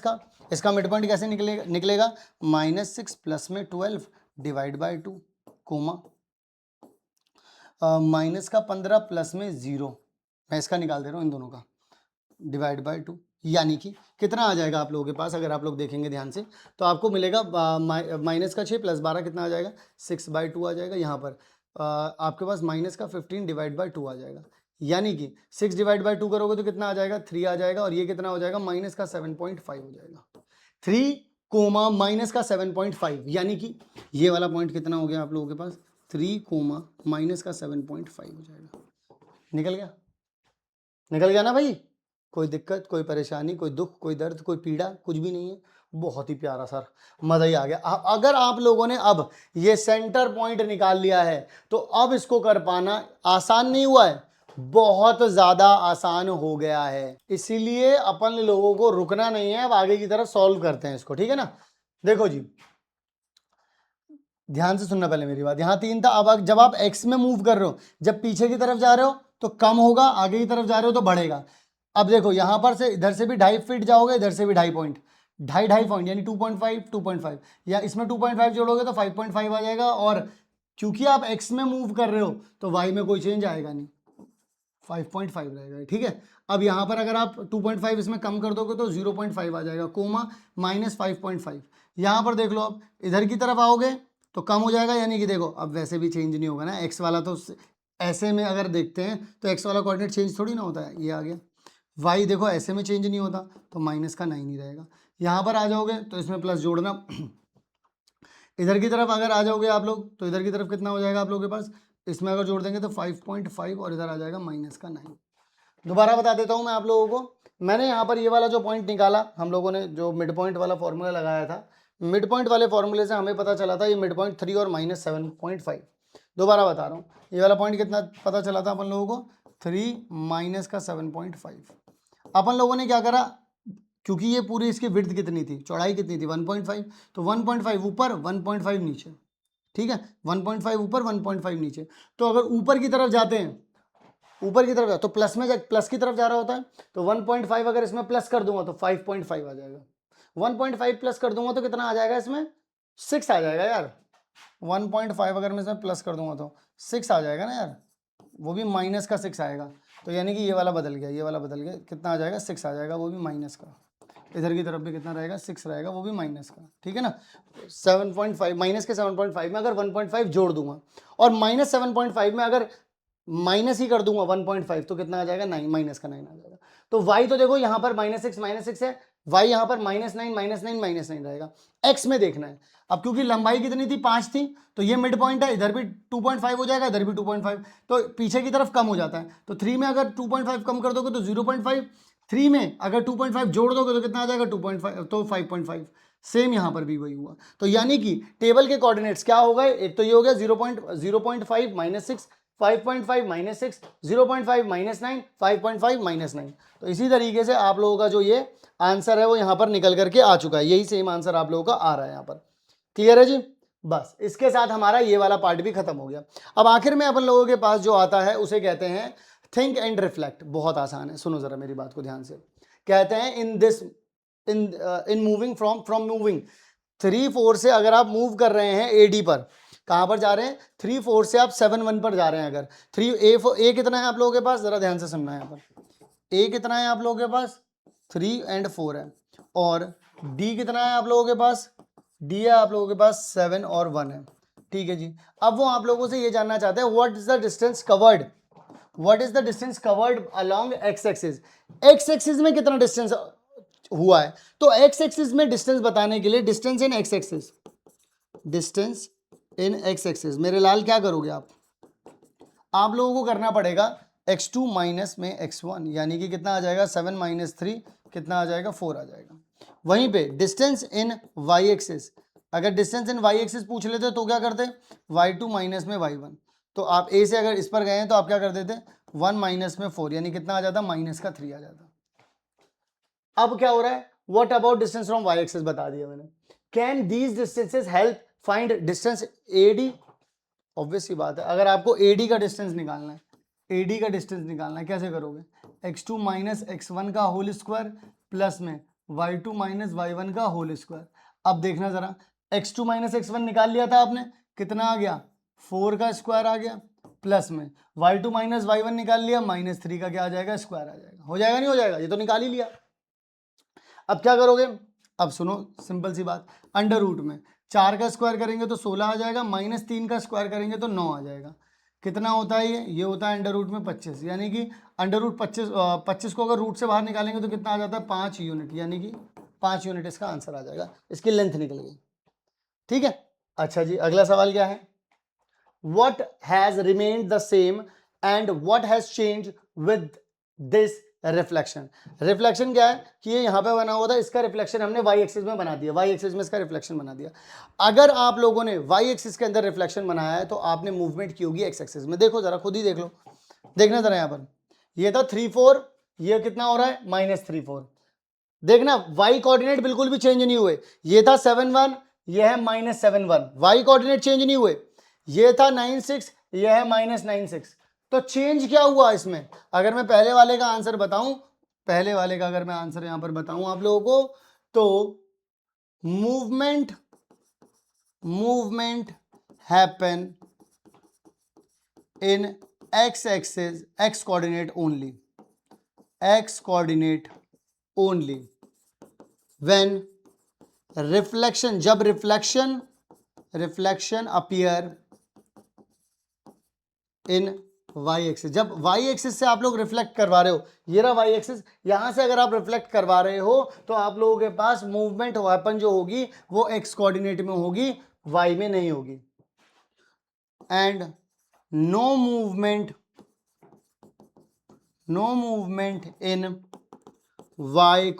इसका मिड पॉइंट कैसे निकलेगा, -6 प्लस में 12 डिवाइड बाई 2 कोमा माइनस का 15 प्लस में 0, मैं इसका निकाल दे रहा हूँ इन दोनों का, डिवाइड बाई 2, यानी कि कितना आ जाएगा आप लोगों के पास, अगर आप लोग देखेंगे ध्यान से तो आपको मिलेगा -6 + 12 कितना आ जाएगा, 6/2 आ जाएगा। यहाँ पर आपके पास -15 डिवाइड बाई 2 आ जाएगा, यानी कि 6 डिवाइड बाई 2 करोगे तो कितना आ जाएगा, 3 आ जाएगा। और ये कितना हो जाएगा, -7.5 हो जाएगा, 3 कोमा -7.5, यानी कि ये वाला पॉइंट कितना हो गया आप लोगों के पास, 3 कोमा -7.5 हो जाएगा। निकल गया ना भाई, कोई दिक्कत कोई परेशानी कोई दुख कोई दर्द कोई पीड़ा कुछ भी नहीं है, बहुत ही प्यारा सर, मजा ही आ गया। अगर आप लोगों ने अब ये सेंटर पॉइंट निकाल लिया है तो अब इसको कर पाना आसान नहीं हुआ है, बहुत ज्यादा आसान हो गया है। इसीलिए अपन लोगों को रुकना नहीं है, अब आगे की तरफ सॉल्व करते हैं इसको, ठीक है ना। देखो जी, ध्यान से सुनना पहले मेरी बात, यहां 3 था, अब जब आप एक्स में मूव कर रहे हो, जब पीछे की तरफ जा रहे हो तो कम होगा, आगे की तरफ जा रहे हो तो बढ़ेगा। अब देखो यहां पर से इधर से भी 2.5 फीट जाओगे, इधर से भी 2.5 पॉइंट, 2.5 पॉइंट यानी 2.5 या इसमें 2.5 जोड़ोगे तो 5.5 आ जाएगा। और क्योंकि आप एक्स में मूव कर रहे हो तो वाई में कोई चेंज आएगा नहीं, 5.5 रहेगा, ठीक है। अब यहां पर अगर आप 2.5 इसमें कम कर दोगे तो 0.5 आ जाएगा, कोमा -5.5। यहां पर देख लो, अब इधर की तरफ आओगे तो कम हो जाएगा, यानी कि देखो अब वैसे भी चेंज नहीं होगा ना, एक्स वाला तो ऐसे में अगर देखते हैं तो एक्स वाला कोऑर्डिनेट चेंज थोड़ी ना होता है, ये आ गया। वाई देखो ऐसे में चेंज नहीं होता तो -9 ही रहेगा। यहाँ पर आ जाओगे तो इसमें प्लस जोड़ना, इधर की तरफ अगर आ जाओगे आप लोग तो इधर की तरफ कितना हो जाएगा आप लोगों के पास, इसमें अगर जोड़ देंगे तो 5.5 और इधर आ जाएगा -9। दोबारा बता देता हूँ मैं आप लोगों को, मैंने यहाँ पर ये वाला जो पॉइंट निकाला, हम लोगों ने जो मिड पॉइंट वाला फॉर्मूला लगाया था, मिड पॉइंट वाले फॉर्मूले से हमें पता चला था ये मिड पॉइंट 3 और -7.5। दोबारा बता रहा हूँ, ये वाला पॉइंट कितना पता चला था अपन लोगों को, 3 - का 7.5। अपन लोगों ने क्या करा, क्योंकि ये पूरी इसकी विड्थ कितनी थी, चौड़ाई कितनी थी 1.5, तो 1.5 ऊपर 1.5 नीचे, ठीक है, 1.5 ऊपर 1.5 नीचे। तो अगर ऊपर की तरफ जाते हैं, ऊपर की तरफ तो प्लस में प्लस की तरफ जा रहा होता है, तो 1.5 अगर इसमें प्लस कर दूंगा तो 5.5 आ जाएगा, 1.5 प्लस कर दूंगा तो कितना आ जाएगा इसमें, 6 आ जाएगा यार। 1.5 अगर मैं इसमें प्लस कर दूंगा तो 6 आ जाएगा ना यार, वो भी माइनस का 6 आएगा। तो यानी कि ये वाला बदल गया, ये वाला बदल गया, कितना आ जाएगा, 6 आ जाएगा, वो भी माइनस का। इधर की तरफ भी कितना रहेगा, 6 रहेगा, वो भी माइनस का। ठीक है ना, 7.5 माइनस के 7.5 में अगर 1.5 जोड़ दूंगा और माइनस 7.5 में अगर माइनस ही कर दूंगा 1.5 तो कितना आ जाएगा, 9, माइनस का 9 आ जाएगा। तो y तो देखो यहाँ पर -6 है, y यहाँ पर -9 रहेगा। x में देखना है अब, क्योंकि लंबाई कितनी थी, 5 थी, तो ये मिड पॉइंट है, इधर भी 2.5 हो जाएगा, इधर भी 2.5, तो पीछे की तरफ कम हो जाता है। तो 3 में अगर 2.5 कम कर दोगे तो 0.5, 3 में अगर 2.5 जोड़ दोगे तो कितना आ जाएगा, 2.5, तो 5.5। सेम यहाँ पर भी वही हुआ। तो यानी कि टेबल के कोऑर्डिनेट्स क्या हो गए, एक तो ये हो गया 0.5 -6, 5.5 -6, 0.5 -9, 5.5 -9। तो इसी तरीके से आप लोगों का जो ये आंसर है वो यहाँ पर निकल करके आ चुका है, यही सेम आंसर आप लोगों का आ रहा है यहाँ पर। क्लियर है जी, बस इसके साथ हमारा ये वाला पार्ट भी खत्म हो गया। अब आखिर में अपन लोगों के पास जो आता है उसे कहते हैं थिंक एंड रिफ्लेक्ट। बहुत आसान है, सुनो जरा मेरी बात को ध्यान से। कहते हैं इन मूविंग फ्रॉम मूविंग 3-4 से अगर आप मूव कर रहे हैं एडी पर, कहां पर जा रहे हैं, 3-4 से आप 7-1 पर जा रहे हैं। अगर 3 ए कितना है आप लोगों के पास, जरा ध्यान से सुनना है यहाँ पर। ए कितना है आप लोगों के पास, 3 और 4 है, और डी कितना है आप लोगों के पास, डी है आप लोगों के पास 7 और 1 है। ठीक है जी, अब वो आप लोगों से ये जानना चाहते हैं what is the distance covered along x axis. X axis में कितना डिस्टेंस हुआ है, तो एक्स एक्सिस में डिस्टेंस बताने के लिए डिस्टेंस इन एक्स एक्सिस मेरे लाल क्या करोगे आप लोगों को करना पड़ेगा x2 माइनस में x1, यानी कि कितना आ जाएगा, 7 - 3 कितना आ जाएगा, 4 आ जाएगा। वहीं पे डिस्टेंस इन y एक्सिस, अगर डिस्टेंस इन y एक्सिस पूछ लेते तो क्या करते, y2 माइनस में y1। तो आप a से अगर इस पर गए हैं तो आप क्या कर देते, 1 माइनस में 4, यानी कितना आ जाता, -3 आ जाता। अब क्या हो रहा है, what about distance from y axis बता दिया मैंने। Can these distances help find distance AD। Obvious सी बात है, अगर आपको AD का डिस्टेंस निकालना है, AD का डिस्टेंस निकालना है, कैसे करोगे, x2 माइनस x1 का होल स्क्वायर प्लस में y2 माइनस y1 का होल स्क्वायर। अब देखना जरा, x2 माइनस x1 निकाल लिया था आपने, कितना आ गया, 4 का स्क्वायर आ गया, प्लस में y2 माइनस y1 निकाल लिया, -3 का क्या आ जाएगा, स्क्वायर आ जाएगा। हो जाएगा नहीं हो जाएगा, ये तो निकाल ही लिया। अब क्या करोगे, अब सुनो सिंपल सी बात, अंडर रूट में 4 का स्क्वायर करेंगे तो 16 आ जाएगा, -3 का स्क्वायर करेंगे तो 9 आ जाएगा। कितना होता है ये होता है अंडर रूट में 25, यानी कि अंडर रूट 25 को अगर रूट से बाहर निकालेंगे तो कितना आ जाता है, 5 यूनिट, यानी कि 5 यूनिट इसका आंसर आ जाएगा। इसकी लेंथ निकल गई। ठीक है, अच्छा जी, अगला सवाल क्या है, what has remained the same and what has change with this reflection. Reflection क्या है कि ये यहाँ पे बना हुआ था, इसका रिफ्लेक्शन हमने y एक्सिस में बना दिया, y एक्सिस में इसका रिफ्लेक्शन बना दिया। अगर आप लोगों ने y एक्सिस के अंदर रिफ्लेक्शन बनाया है तो आपने मूवमेंट की होगी x एक्सिस में। देखो जरा, खुद ही देख लो, देखना जरा, यहाँ पर ये था 3-4, ये कितना हो रहा है, -3-4। देखना y कोऑर्डिनेट बिल्कुल भी चेंज नहीं हुए, ये था 7-1, ये है -7-1, y कोऑर्डिनेट चेंज नहीं हुए। ये था 9-6, ये है -9-6। तो चेंज क्या हुआ इसमें, अगर मैं पहले वाले का आंसर बताऊं, पहले वाले का अगर मैं आंसर यहां पर बताऊं आप लोगों को, तो movement happen in x axis, x coordinate only when reflection, जब reflection appear in y axis, जब y एक्सिस से आप लोग रिफ्लेक्ट करवा रहे हो, ये रहा y एक्सिस, यहां से अगर आप रिफ्लेक्ट करवा रहे हो तो आप लोगों के पास मूवमेंट वेपन जो होगी वो x कोऑर्डिनेट में होगी, y में नहीं होगी। And no movement in y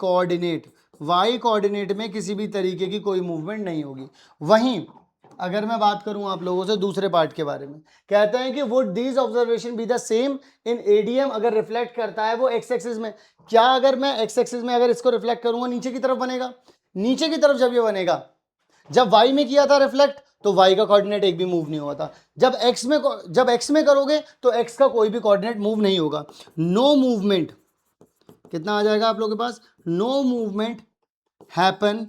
coordinate में किसी भी तरीके की कोई मूवमेंट नहीं होगी। वहीं अगर मैं बात करूं आप लोगों से दूसरे पार्ट के बारे में, कहते हैं कि would these observation be the same in ADM, अगर रिफ्लेक्ट करता है वो एक्स एक्सिस में, क्या अगर मैं एक्स एक्सिस में अगर इसको रिफ्लेक्ट करूंगा नीचे की तरफ बनेगा, नीचे की तरफ जब ये बनेगा, जब y में किया था रिफ्लेक्ट तो y का कोऑर्डिनेट एक भी मूव नहीं हुआ था, जब x में करोगे तो x का कोई भी कोऑर्डिनेट मूव नहीं होगा। नो मूवमेंट, कितना आ जाएगा आप लोगों के पास, no movement happen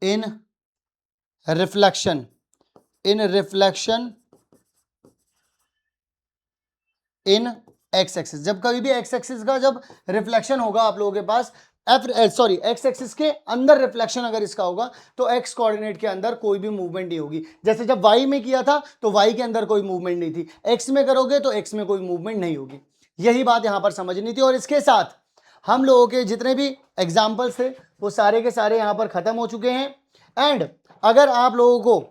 in reflection in x axis. जब कभी भी x एक्सिस का जब रिफ्लेक्शन होगा आप लोगों के पास, एक्स एक्सिस के अंदर रिफ्लेक्शन अगर इसका होगा तो x कोऑर्डिनेट के अंदर कोई भी मूवमेंट नहीं होगी। जैसे जब y में किया था तो y के अंदर कोई मूवमेंट नहीं थी, x में करोगे तो x में कोई मूवमेंट नहीं होगी। यही बात यहां पर समझनी थी। और इसके साथ हम लोगों के जितने भी एग्जाम्पल्स थे वो सारे के सारे यहां पर खत्म हो चुके हैं। एंड अगर आप लोगों को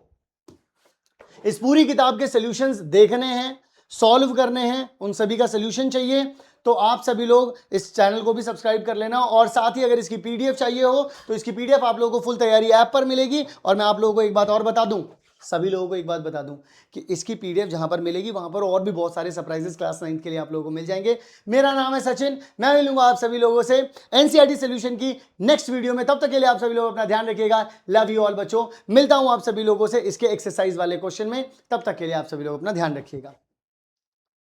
इस पूरी किताब के सॉल्यूशंस देखने हैं, सॉल्व करने हैं, उन सभी का सॉल्यूशन चाहिए तो आप सभी लोग इस चैनल को भी सब्सक्राइब कर लेना। और साथ ही अगर इसकी पीडीएफ चाहिए हो तो इसकी पीडीएफ आप लोगों को फुल तैयारी ऐप पर मिलेगी। और मैं आप लोगों को एक बात और बता दूं, सभी लोगों को एक बात बता दूं कि इसकी पीडीएफ जहां पर मिलेगी वहां पर और भी बहुत सारे सरप्राइजेस क्लास 9 के लिए आप लोगों को मिल जाएंगे। मेरा नाम है सचिन, मैं मिलूंगा आप सभी लोगों से एनसीईआरटी सॉल्यूशन की नेक्स्ट वीडियो में। तब तक के लिए आप सभी लोग अपना ध्यान रखिएगा। लव यू ऑल बच्चों, मिलता हूं आप सभी लोगों से इसके एक्सरसाइज वाले क्वेश्चन में। तब तक के लिए आप सभी लोग अपना ध्यान रखिएगा।